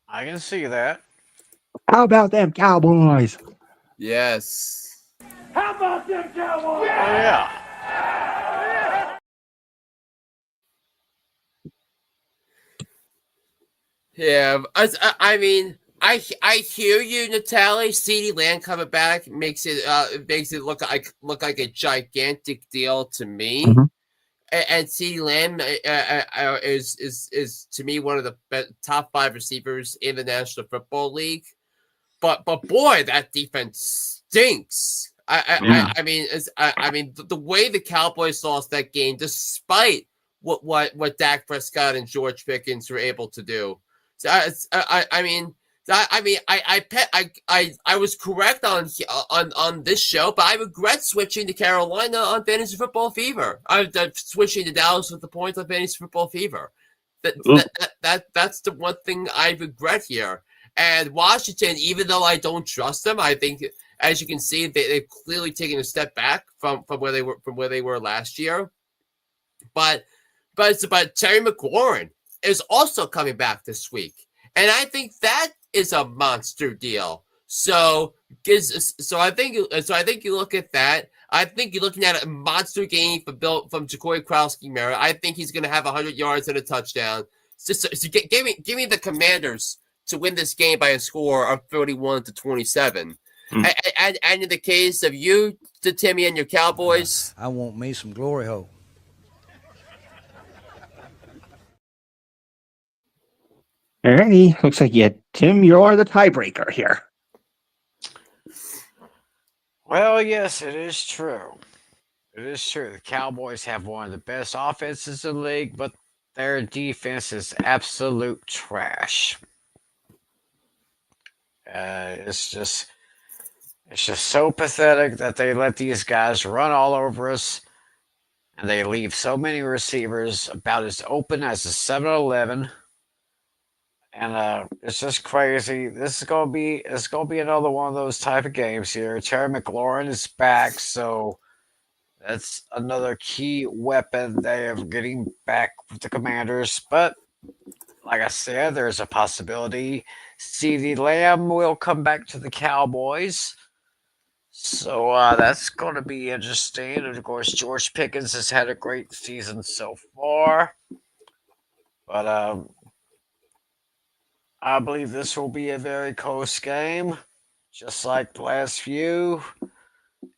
I can see that. How about them Cowboys? Yes. Oh yeah. Yeah, I mean, I hear you, Natale. CeeDee Lamb coming back makes it look like a gigantic deal to me. Mhm. And CeeDee Lamb is to me one of the top 5 receivers in the National Football League. But boy, that defense stinks. I mean, the way the Cowboys lost that game, despite what Dak Prescott and George Pickens were able to do. So I was correct on this show, but I regret switching to Carolina on Fantasy Football Fever. I'm switching to Dallas with the points on Fantasy Football Fever. That's the one thing I regret here. And Washington, even though I don't trust them, I think, as you can see, they've clearly taken a step back from where they were last year. But Terry McLaurin is also coming back this week, and I think that is a monster deal. So I think you look at that. I think you're looking at a monster game from Jacoby Krowski-Merritt. I think he's going to have 100 yards and a touchdown. So give me the Commanders to win this game by a score of 31-27. And in the case of you, to Timmy and your Cowboys, I want me some glory hole. Alrighty, looks like Tim, you're the tiebreaker here. Well, yes, it is true. It is true. The Cowboys have one of the best offenses in the league, but their defense is absolute trash. It's just so pathetic that they let these guys run all over us, and they leave so many receivers about as open as a 7-Eleven. And it's just crazy. It's gonna be another one of those type of games here. Terry McLaurin is back, so that's another key weapon they have getting back with the Commanders. But like I said, there's a possibility CeeDee Lamb will come back to the Cowboys. So that's going to be interesting. And of course, George Pickens has had a great season so far. But I believe this will be a very close game, just like the last few.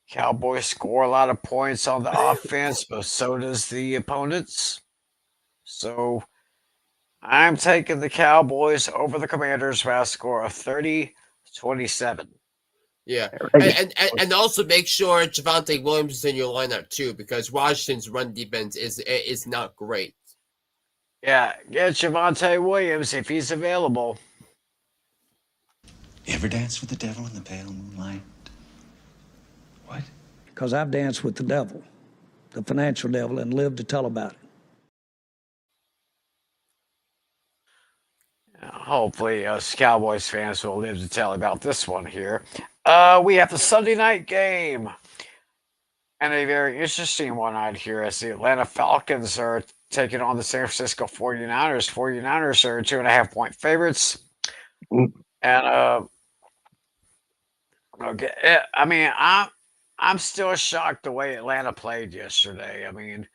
Cowboys score a lot of points on the offense, but so does the opponents. So I'm taking the Cowboys over the Commanders by a score of 30-27. yeah, and also make sure Javonte Williams is in your lineup too, because Washington's run defense is not great. Yeah, get Javonte Williams if he's available. You ever dance with the devil in the pale moonlight? What? Because I've danced with the devil, the financial devil, and lived to tell about it. Hopefully, us Cowboys fans will live to tell about this one here. We have the Sunday night game. And a very interesting one out here as the Atlanta Falcons are taking on the San Francisco 49ers. 49ers are 2.5 point favorites. Mm. And okay, I mean, I'm still shocked the way Atlanta played yesterday. I mean,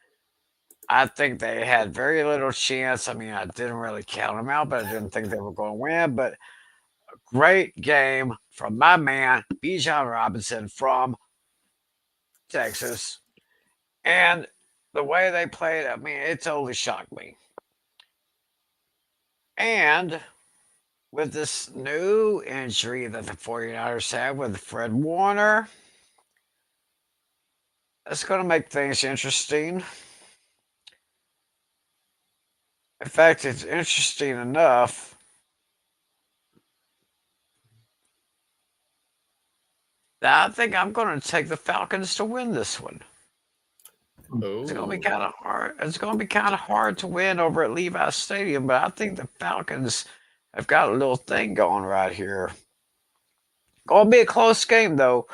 I think they had very little chance. I mean, I didn't really count them out, but I didn't think they were going to win. But a great game from my man, Bijan Robinson from Texas. And the way they played, I mean, it totally shocked me. And with this new injury that the 49ers have with Fred Warner, that's going to make things interesting. In fact, it's interesting enough that I think I'm going to take the Falcons to win this one. It's going to be kind of hard. It's going to be kind of hard to win over at Levi Stadium, but I think the Falcons have got a little thing going right here. Going to be a close game though,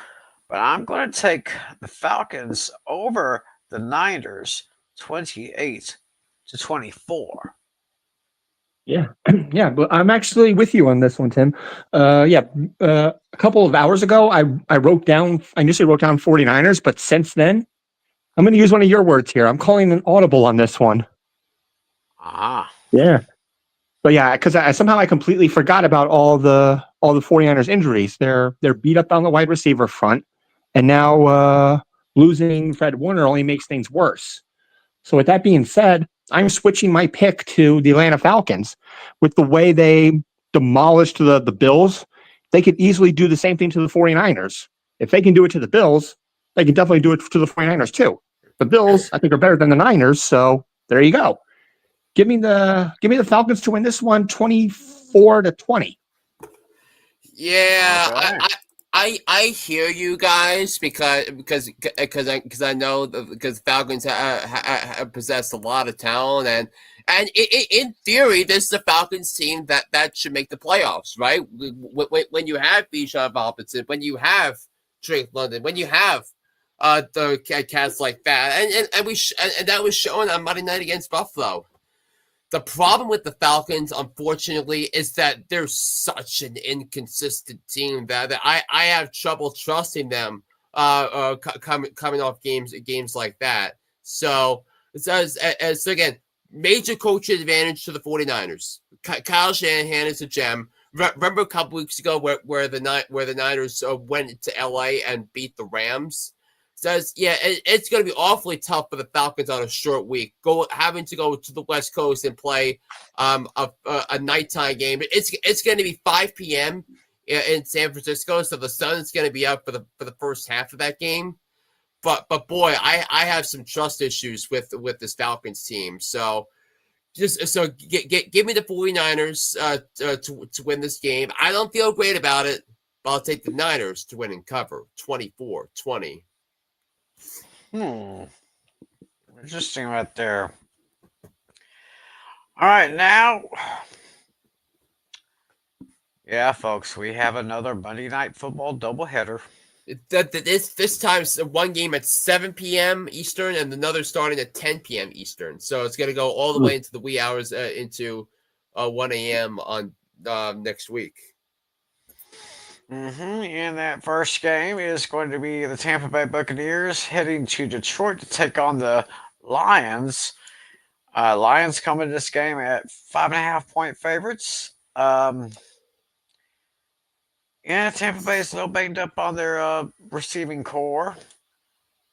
but I'm going to take the Falcons over the Niners, 28-24. Yeah, yeah, but I'm actually with you on this one, Tim. A couple of hours ago, I initially wrote down 49ers, but since then, I'm going to use one of your words here. I'm calling an audible on this one. Ah. Yeah. But yeah, because I somehow completely forgot about all the 49ers injuries. They're beat up on the wide receiver front, and now losing Fred Warner only makes things worse. So with that being said, I'm switching my pick to the Atlanta Falcons. With the way they demolished the Bills, they could easily do the same thing to the 49ers. If they can do it to the Bills, they can definitely do it to the 49ers too. The Bills, I think, are better than the Niners, so there you go. Give me the Falcons to win this one 24-20. Yeah, Okay. I hear you guys because I know because Falcons possess a lot of talent and in theory this is the Falcons team that should make the playoffs, right? When you have Bijan Robinson, when you have Drake London, when you have the cats like that, and that was shown on Monday night against Buffalo. The problem with the Falcons, unfortunately, is that they're such an inconsistent team that I have trouble trusting them coming off games like that. So again, major coach advantage to the 49ers. Kyle Shanahan is a gem. Remember a couple weeks ago where the Niners went to LA and beat the Rams? Says, yeah, it's going to be awfully tough for the Falcons on a short week, having to go to the West Coast and play a nighttime game. It's going to be 5 p.m. in San Francisco, so the sun is going to be up for the first half of that game. But boy, I have some trust issues with this Falcons team. So give me the 49ers to win this game. I don't feel great about it, but I'll take the Niners to win and cover 24-20. Interesting right there. All right, now, yeah, folks, we have another Monday Night Football doubleheader. This time, one game at 7 p.m. Eastern and another starting at 10 p.m. Eastern. So it's going to go all the way into the wee hours into 1 a.m. on next week. And that first game is going to be the Tampa Bay Buccaneers heading to Detroit to take on the Lions. Lions come into this game at 5.5-point favorites. Yeah, Tampa Bay is a little banged up on their receiving core.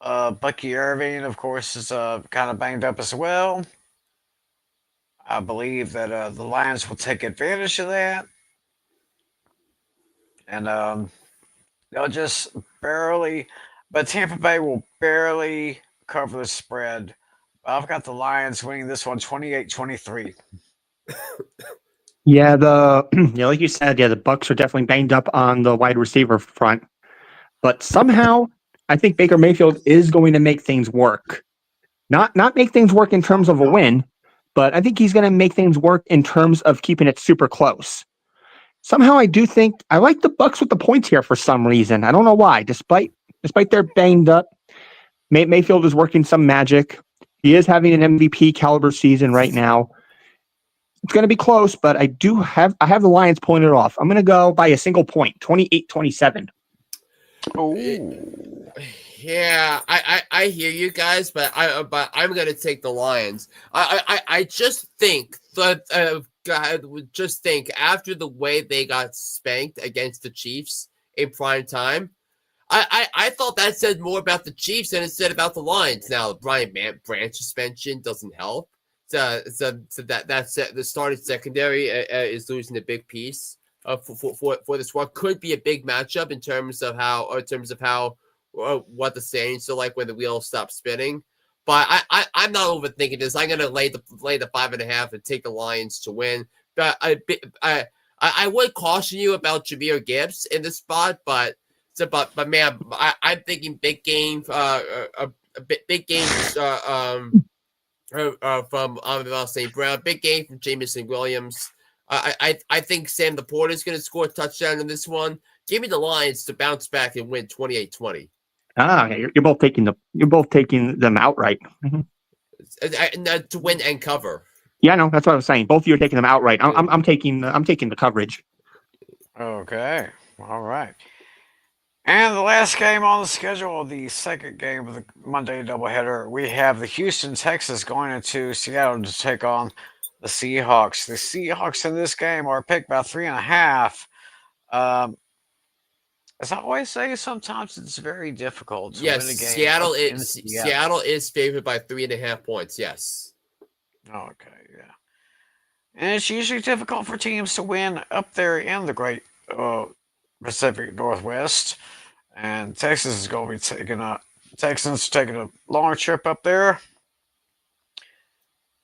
Bucky Irving, of course, is kind of banged up as well. I believe that the Lions will take advantage of that. And they'll just barely, but Tampa Bay will barely cover the spread. I've got the Lions winning this one 28-23. Yeah, like you said, the Bucs are definitely banged up on the wide receiver front. But somehow, I think Baker Mayfield is going to make things work. Not make things work in terms of a win, but I think he's going to make things work in terms of keeping it super close. Somehow I do think I like the Bucks with the points here for some reason. I don't know why. Despite they're banged up, Mayfield is working some magic. He is having an MVP caliber season right now. It's going to be close, but I have the Lions pulling it off. I'm going to go by a single point, 28-27. Oh, Yeah, I hear you guys, but I'm gonna take the Lions. I just think that just think after the way they got spanked against the Chiefs in prime time, I thought that said more about the Chiefs than it said about the Lions. Now Brian Branch suspension doesn't help. So that's the starting secondary is losing a big piece for this one. Could be a big matchup in terms of how what the Saints are like when the wheels stop spinning. But I'm not overthinking this. I'm gonna lay the 5.5 and take the Lions to win. But I would caution you about Jahmyr Gibbs in this spot, but man, I'm thinking big game big game from St. Brown, big game from Jameson Williams. I think Sam Laporta is going to score a touchdown in this one. Give me the Lions to bounce back and win 28-20. Okay, you're both taking them outright. To win and cover. Yeah, no, that's what I was saying. Both of you are taking them outright. I'm taking the coverage. okay. All right. And the last game on the schedule, the second game of the Monday doubleheader, we have the Houston Texans going into Seattle to take on the Seahawks. The Seahawks in this game are picked by 3.5. As I always say, sometimes it's very difficult to win a game. Seattle is favored by 3.5 points. Yes. Okay, yeah. And it's usually difficult for teams to win up there in the great Pacific Northwest. And Texas is going to be Texans taking a long trip up there.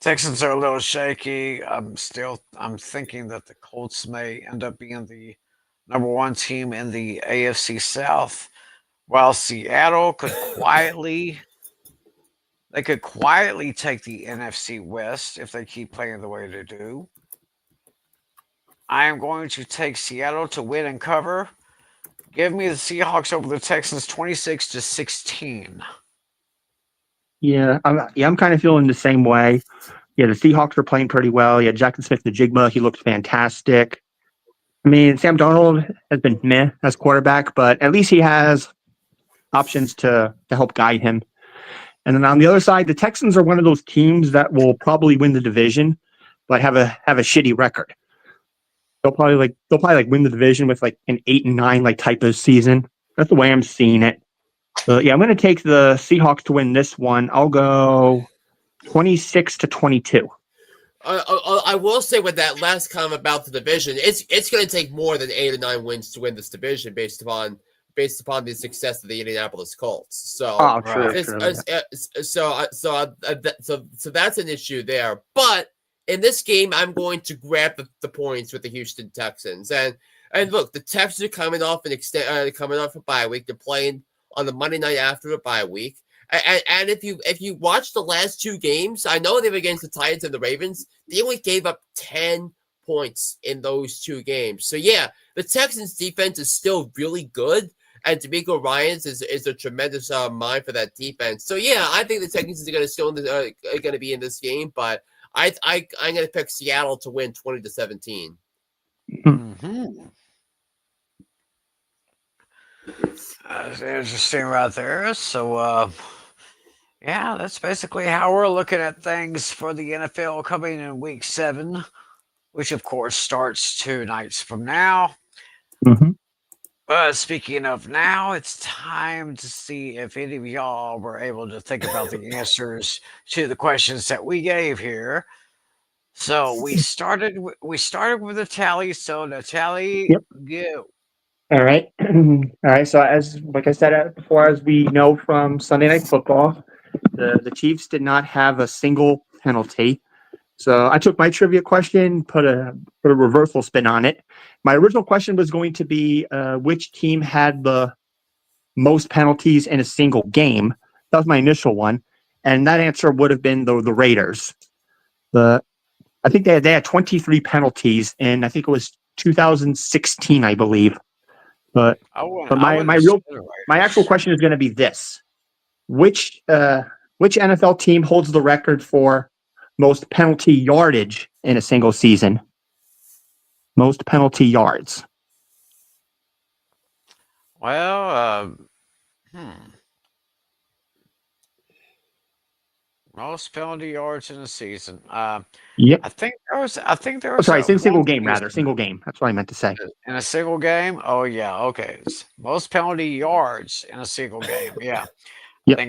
Texans are a little shaky. I'm thinking that the Colts may end up being the number one team in the AFC South, while Seattle could quietly take the NFC West if they keep playing the way they do. I am going to take Seattle to win and cover. Give me the Seahawks over the Texans 26-16. Yeah, I'm kind of feeling the same way. Yeah, the Seahawks are playing pretty well. Yeah, Jaxon Smith-Njigba, he looks fantastic. I mean, Sam Darnold has been meh as quarterback, but at least he has options to help guide him. And then on the other side, the Texans are one of those teams that will probably win the division, but have a shitty record. They'll probably win the division with like an 8-9 like type of season. That's the way I'm seeing it. So yeah, I'm going to take the Seahawks to win this one. I'll go 26-22. I will say with that last comment about the division, it's going to take more than 8 or 9 wins to win this division based upon the success of the Indianapolis Colts. So, so that's an issue there. But in this game, I'm going to grab the points with the Houston Texans. And look, the Texans are coming off a bye week. They're playing on the Monday night after a bye week. And if you watch the last 2 games, I know they were against the Titans and the Ravens. They only gave up 10 points in those 2 games. So yeah, the Texans defense is still really good, and D'Amico Ryans is a tremendous mind for that defense. So yeah, I think the Texans are going to still going to be in this game, but I'm going to pick Seattle to win 20-17. Mm-hmm. That's interesting right there. So, yeah, that's basically how we're looking at things for the NFL coming in Week 7, which of course starts 2 nights from now. Mm-hmm. But speaking of now, it's time to see if any of y'all were able to think about the answers to the questions that we gave here. So we started with Natale. So Natale, Yep. go. All right. All right. So like I said before, as we know from Sunday Night Football, the Chiefs did not have a single penalty. So I took my trivia question, put a reversal spin on it. My original question was going to be which team had the most penalties in a single game. That was my initial one, and that answer would have been the Raiders. I think they had 23 penalties, and I think it was 2016, I believe. But my actual question is going to be this: which NFL team holds the record for most penalty yardage in a single season? Most penalty yards. Well, most penalty yards in a season. Yep. I think there was. Oh, sorry, single one game rather. season Single game. That's what I meant to say. in a single game. Oh yeah, okay. Most penalty yards in a single game. Yeah, Yep. I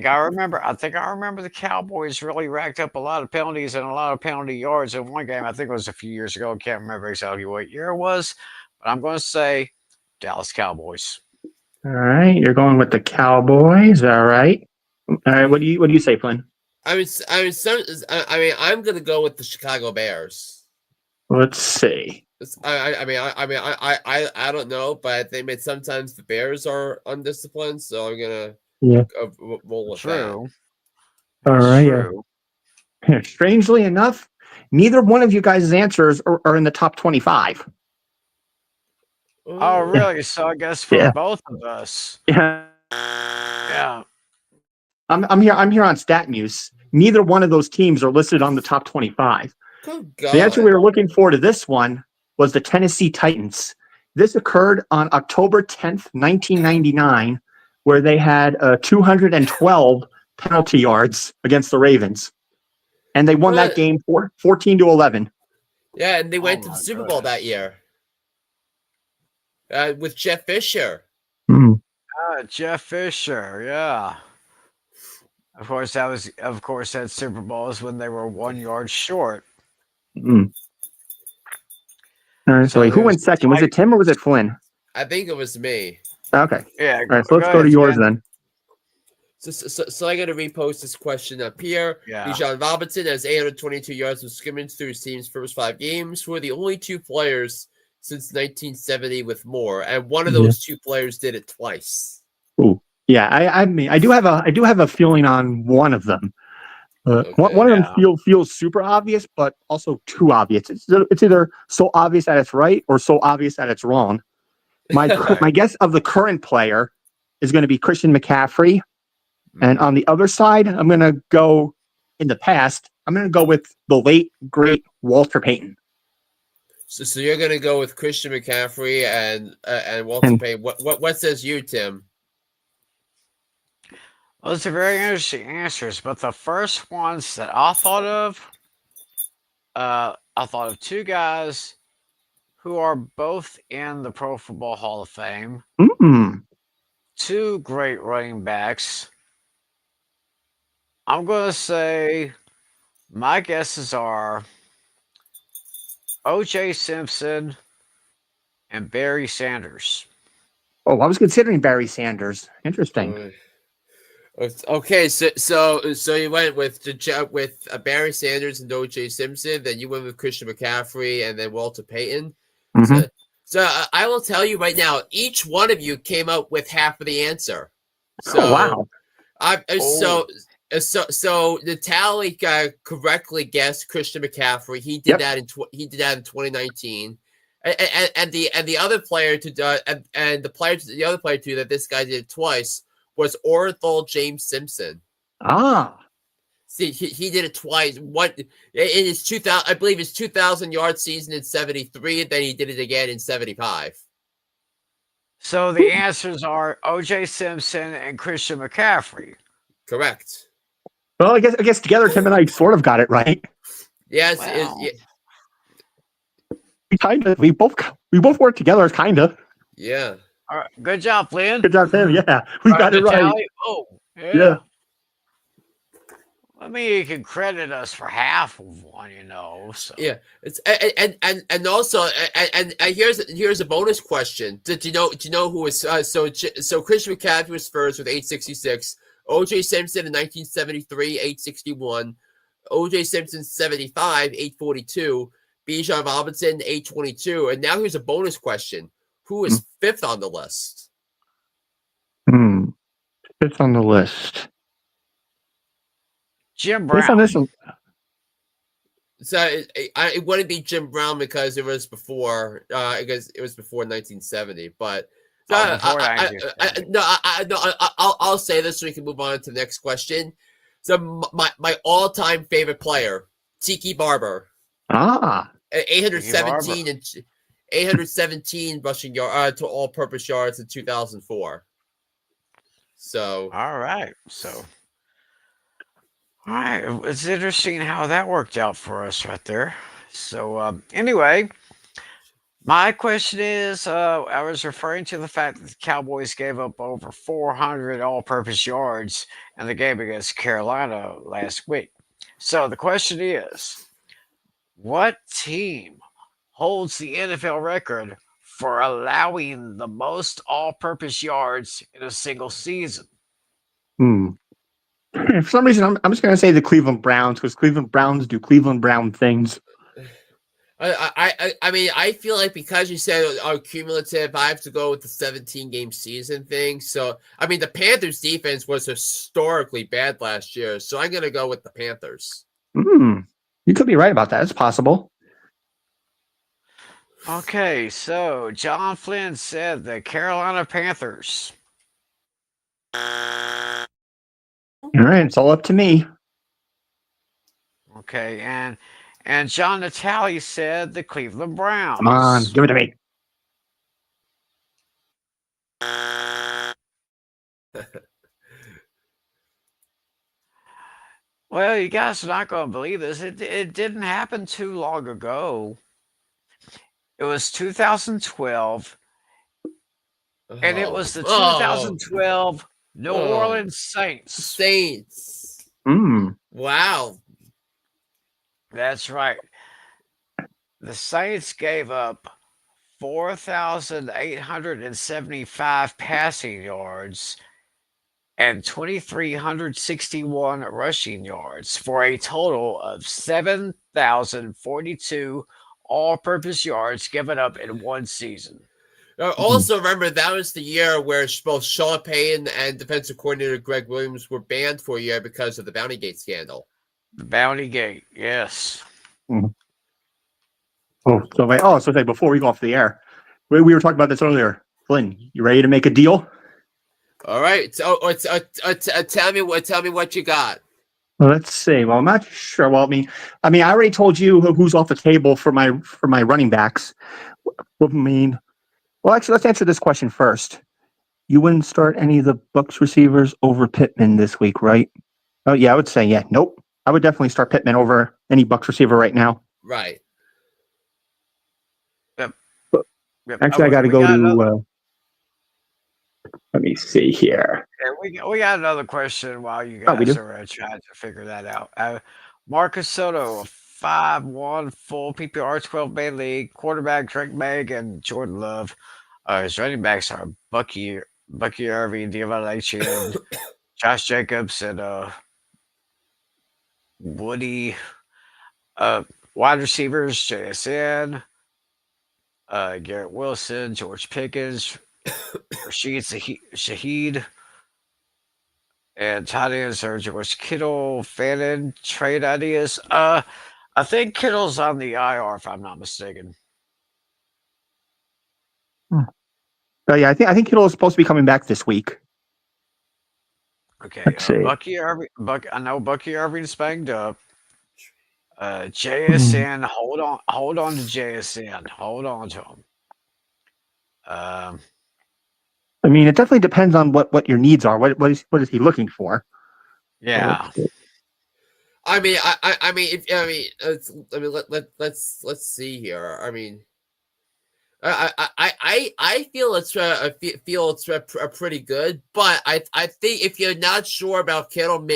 think I remember the Cowboys really racked up a lot of penalties and a lot of penalty yards in one game. I think it was a few years ago. I can't remember exactly what year it was, but I'm going to say Dallas Cowboys. All right, you're going with the Cowboys. All right. All right. What do you say, Flynn? I'm gonna go with the Chicago Bears. Let's see. I don't know, but they made sometimes the Bears are undisciplined, so I'm gonna roll with True. All That's right. true. Strangely enough, neither one of you guys' answers are in the top 25. that. Oh, really? So I guess for both of us. Yeah. Yeah. I'm here on Stat News. Neither one of those teams are listed on the top 25. Good God. The answer we were looking for to this one was the Tennessee Titans. This occurred on October 10th, 1999, where they had 212 penalty yards against the Ravens. And they won that game 14-11. Yeah, and they went to the my Super Bowl that year. With Jeff Fisher. Jeff Fisher, yeah. Of course, that Super Bowl is when they were 1 yard short. All right, so who went second? Was it Tim or was it Flynn? I think it was me. Okay. Yeah. All right, so let's go to yours then. So I got to repost this question up here. Yeah. Bijan Robinson has 822 yards of scrimmage through his team's first 5 games. Who are the only 2 players since 1970 with more, and one of those 2 players did it twice. Ooh, yeah. I mean, I do have a feeling on one of them. One of them feels super obvious, but also too obvious. It's either so obvious that it's right or so obvious that it's wrong. My guess of the current player is going to be Christian McCaffrey, and on the other side, I'm going to go in the past. I'm going to go with the late great Walter Payton. So you're going to go with Christian McCaffrey and Walter Payton. What says you, Tim? Well, those are very interesting answers, but the first ones that I thought of 2 guys who are both in the Pro Football Hall of Fame. 2 great running backs. I'm going to say my guesses are O.J. Simpson and Barry Sanders. Oh, I was considering Barry Sanders. Interesting. Okay, so you went with Barry Sanders and O.J. Simpson, then you went with Christian McCaffrey and then Walter Payton. So I will tell you right now, each one of you came up with half of the answer. So, wow. So Natale correctly guessed Christian McCaffrey. He did that in 2019, and the other player the other player too that this guy did twice was Orenthal James Simpson. See, he did it twice. What in his 2000, I believe his 2,000 yard season in 73, and then he did it again in 75. So the answers are O.J. Simpson and Christian McCaffrey. Correct. Well, I guess together Tim and I sort of got it right. Yes, wow. We both worked together, kind of. Yeah. All right. Good job, Flynn. Good job, Tim. Yeah, we got it right. Oh, Yeah. I mean, you can credit us for half of one, So. Yeah, it's and also and here's a bonus question. Do you know who was so Christian McCaffrey was first with 866. O.J. Simpson in 1973, 861. O.J. Simpson 75, 842. Bijan Robinson 822. And now here's a bonus question: who is 5th on the list? 5th on the list. Jim Brown. Based on this, So it wouldn't be Jim Brown because it was before 1970. But before I'll say this so we can move on to the next question. So my all-time favorite player, Tiki Barber, Ah, 817 and 817 rushing yard to all-purpose yards in 2004. So all right. So all right, it's interesting how that worked out for us right there. So anyway, my question is, I was referring to the fact that the Cowboys gave up over 400 all-purpose yards in the game against Carolina last week. So the question is, what team holds the NFL record for allowing the most all-purpose yards in a single season? For some reason, I'm just going to say the Cleveland Browns because Cleveland Browns do Cleveland Brown things. I mean, I feel like because you said cumulative, I have to go with the 17-game season thing. So, I mean, the Panthers' defense was historically bad last year, so I'm going to go with the Panthers. You could be right about that. It's possible. Okay, so John Flynn said the Carolina Panthers. All right, it's all up to me. Okay, and John Natale said the Cleveland Browns. Come on, give it to me. Well, you guys are not going to believe this. It didn't happen too long ago. It was 2012, and it was the 2012 New Orleans Saints. Wow. That's right. The Saints gave up 4,875 passing yards and 2,361 rushing yards for a total of 7,042 all-purpose yards given up in one season. Also, remember, that was the year where both Sean Payton and defensive coordinator Greg Williams were banned for a year because of the Bounty Gate scandal. The Bounty Gate, yes. So before we go off the air, we were talking about this earlier. Flynn, you ready to make a deal? All right. So, tell me what you got. Well, let's see. Well, I'm not sure. Well, I mean, I already told you who's off the table for my running backs. Well, actually, let's answer this question first. You wouldn't start any of the Bucs receivers over Pittman this week, right? Oh, yeah, I would say, yeah. Nope. I would definitely start Pittman over any Bucs receiver right now. Right. Yep. Actually, I got to go to... let me see here. Yeah, we got another question while you guys are trying to figure that out. Marcus Soto, 5-1 full PPR 12-man league, quarterback Drake May and Jordan Love. His running backs are Bucky Irving, Devon Achane, Josh Jacobs, and Woody. Wide receivers, JSN, Garrett Wilson, George Pickens, Rashid Shaheed, and tight ends are George Kittle, Fannin, trade ideas. I think Kittle's on the IR if I'm not mistaken. Oh yeah, I think Kittle is supposed to be coming back this week. Okay, Let's see. Bucky Irving. I know Bucky Irving's banged up. JSN, hold on to JSN. Hold on to him. I mean, it definitely depends on what your needs are. What is he looking for? Yeah. Let's see here. I mean, I feel it's pretty good, but I think if you're not sure about Kittle,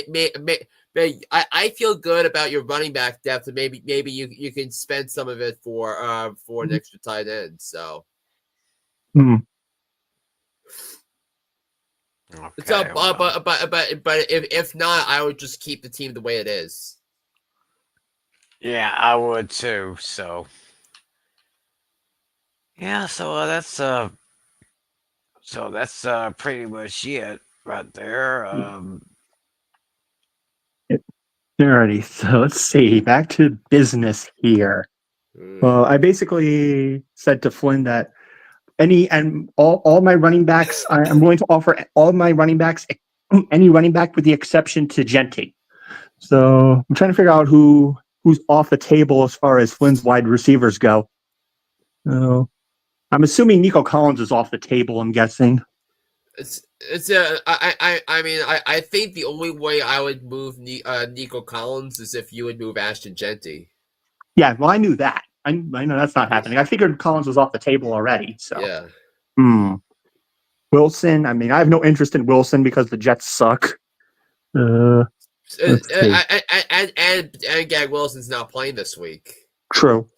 I feel good about your running back depth, and maybe you can spend some of it for an extra tight end. So. Okay, so, but if not, I would just keep the team the way it is. Yeah, I would too. So, yeah, so that's pretty much it right there. Alrighty, so let's see. Back to business here. Well, I basically said to Flynn that all my running backs, I'm willing to offer all my running backs, any running back with the exception to Genty. So I'm trying to figure out who's off the table as far as Flynn's wide receivers go. So I'm assuming Nico Collins is off the table, I'm guessing. I think the only way I would move Nico Collins is if you would move Ashton Genty. Yeah, well, I knew that. I know that's not happening. I figured Collins was off the table already. So yeah. Wilson. I mean, I have no interest in Wilson because the Jets suck. And Garrett Wilson's not playing this week. True.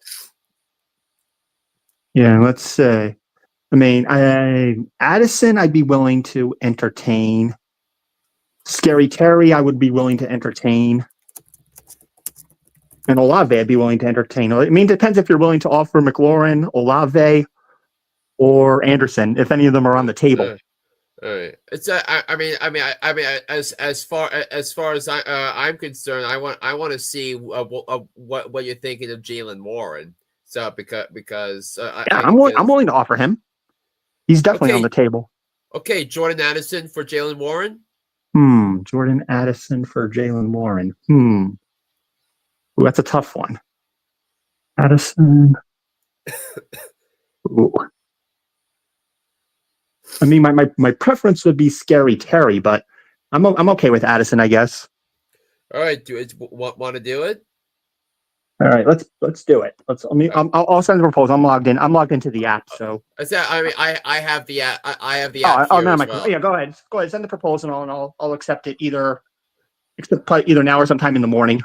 Yeah, let's say. I mean, Addison, I'd be willing to entertain. Scary Terry, I would be willing to entertain. And Olave, I'd be willing to entertain. I mean, it depends if you're willing to offer McLaurin, Olave, or Anderson, if any of them are on the table. All right. It's as far as I'm concerned, I want to see what you're thinking of Jalen Warren. So because I'm willing to offer him. He's definitely on the table. Okay, Jordan Addison for Jalen Warren. Jordan Addison for Jalen Warren. Ooh, that's a tough one. Addison. Ooh. I mean, my preference would be Scary Terry, but I'm okay with Addison, I guess. All right, want to do it? All right, let's do it. I'll send the proposal. I'm logged in. I'm logged into the app, so. I have the app. I have the app. Oh, no, yeah, go ahead. Go ahead. Send the proposal, and I'll accept it either now or sometime in the morning.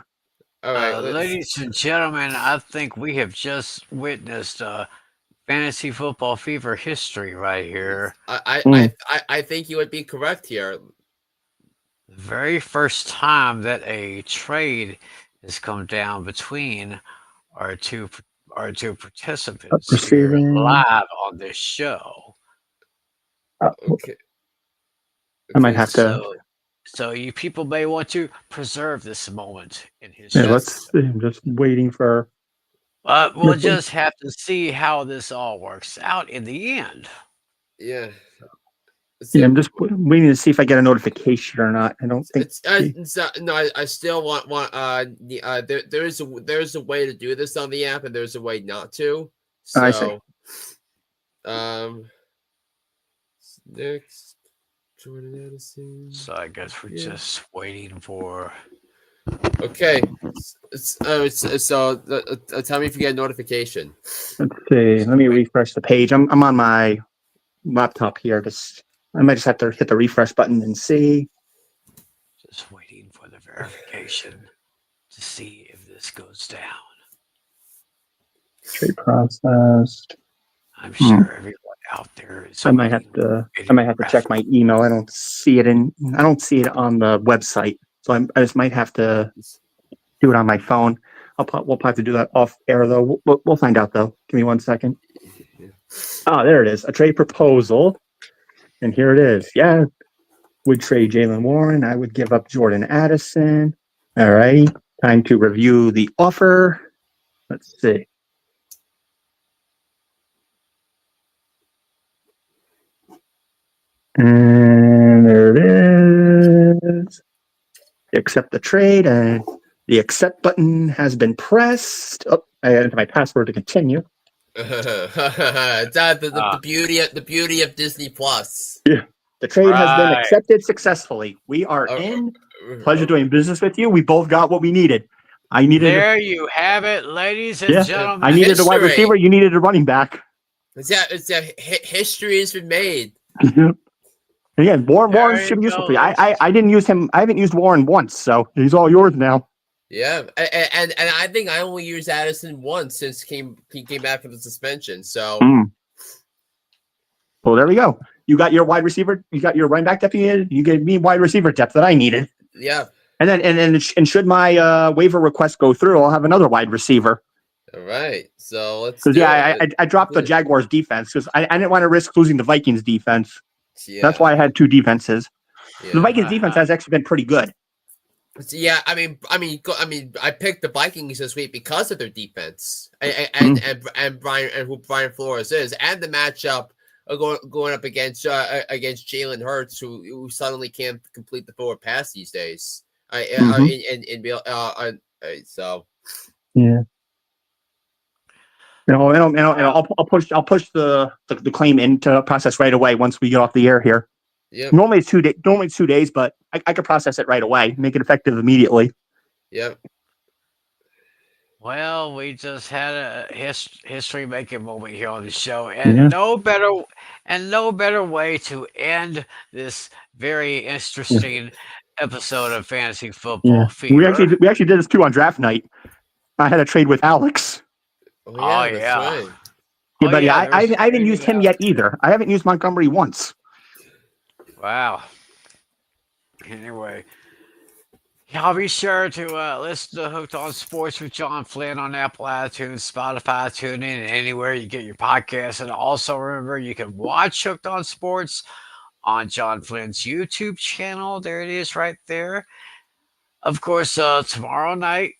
All right, ladies and gentlemen, I think we have just witnessed fantasy football fever history right here. I think you would be correct here. The very first time that a trade has come down between our two participants here live on this show. Okay. I might have to. So you people may want to preserve this moment in history. history. Yeah, I'm just waiting for. We'll just have to see how this all works out in the end. Yeah. Yeah, I'm just waiting to see if I get a notification or not. I don't think. No, I still want. There's a way to do this on the app, and there's a way not to. So, I see. Next, Jordan Addison. So I guess we're just waiting for. Okay. So tell me if you get a notification. Let's see. Let me refresh the page. I'm on my laptop here. I might just have to hit the refresh button and see. Just waiting for the verification to see if this goes down. Trade processed. I'm sure everyone out there is. I might have to check my email. I don't see it on the website, so I just might have to do it on my phone. We'll probably have to do that off air though. We'll find out though. Give me 1 second. Oh, there it is. A trade proposal. And here it is. Yeah. Would trade Jalen Warren. I would give up Jordan Addison. All right. Time to review the offer. Let's see. And there it is. Accept the trade, and the accept button has been pressed. Oh, I entered my password to continue. the beauty of Disney Plus. Yeah, the trade has been accepted successfully. We are in. Pleasure doing business with you. We both got what we needed. I needed. There you have it, ladies and gentlemen. I needed a wide receiver. You needed a running back. History has been made. Again, Warren should be useful for you. I didn't use him. I haven't used Warren once, so he's all yours now. Yeah, and I think I only used Addison once since he came back from the suspension. So, well, there we go. You got your wide receiver. You got your running back depth you needed. You gave me wide receiver depth that I needed. Yeah. And should my waiver request go through, I'll have another wide receiver. All right. So let's. Because I dropped the Jaguars defense because I didn't want to risk losing the Vikings defense. Yeah. That's why I had two defenses. Yeah. The Vikings defense has actually been pretty good. Yeah, I picked the Vikings this week because of their defense, and who Brian Flores is, and the matchup going up against Jalen Hurts, who suddenly can't complete the forward pass these days. So Yeah. I'll push the claim into process right away once we get off the air here. yep, Normally it's 2 days, but I could process it right away, make it effective immediately. yep. Well, we just had a history making moment here on the show, and no better way to end this very interesting episode of Fantasy Football Fever. We actually did this too on draft night. I had a trade with Alex. Oh Oh, yeah, that's yeah. right. Yeah, buddy, yeah, I haven't used him yet either. I haven't used Montgomery once. Wow. Anyway, y'all be sure to listen to Hooked on Sports with John Flynn on Apple iTunes, Spotify, TuneIn, and anywhere you get your podcasts. And also remember, you can watch Hooked on Sports on John Flynn's YouTube channel. There it is right there. Of course, tomorrow night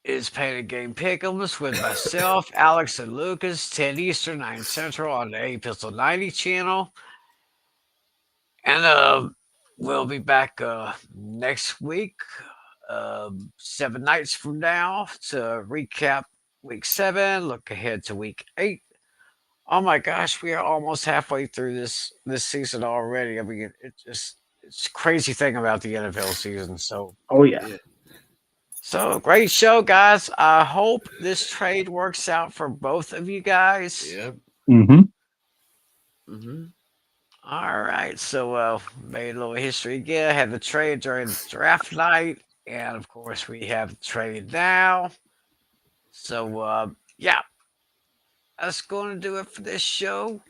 is Painted Game Pick'ems with myself, Alex, and Lucas, 10 Eastern, 9 Central on the A Pistol 90 channel. And we'll be back next week, 7 nights from now, to recap week 7, look ahead to week 8. Oh my gosh, we are almost halfway through this season already. I mean, it's a crazy thing about the NFL season. So great show, guys. I hope this trade works out for both of you guys. Yep. Mm-hmm. Mm-hmm. All right, so made a little history again. Had the trade during the draft night, and of course we have the trade now. So yeah, that's going to do it for this show.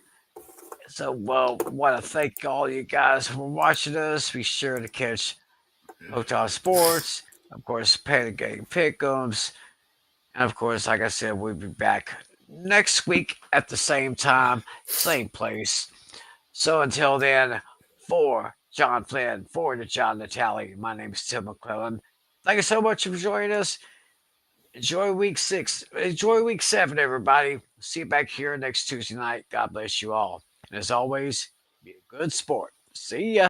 So want to thank all you guys for watching us. Be sure to catch Hotel Sports, of course, Painted Game Pick'ems, and of course, like I said, we'll be back next week at the same time, same place. So until then, for John Flynn, for the John Natale, my name is Tim McClelland. Thank you so much for joining us. Enjoy week 6. Enjoy week 7, everybody. See you back here next Tuesday night. God bless you all. And as always, be a good sport. See ya.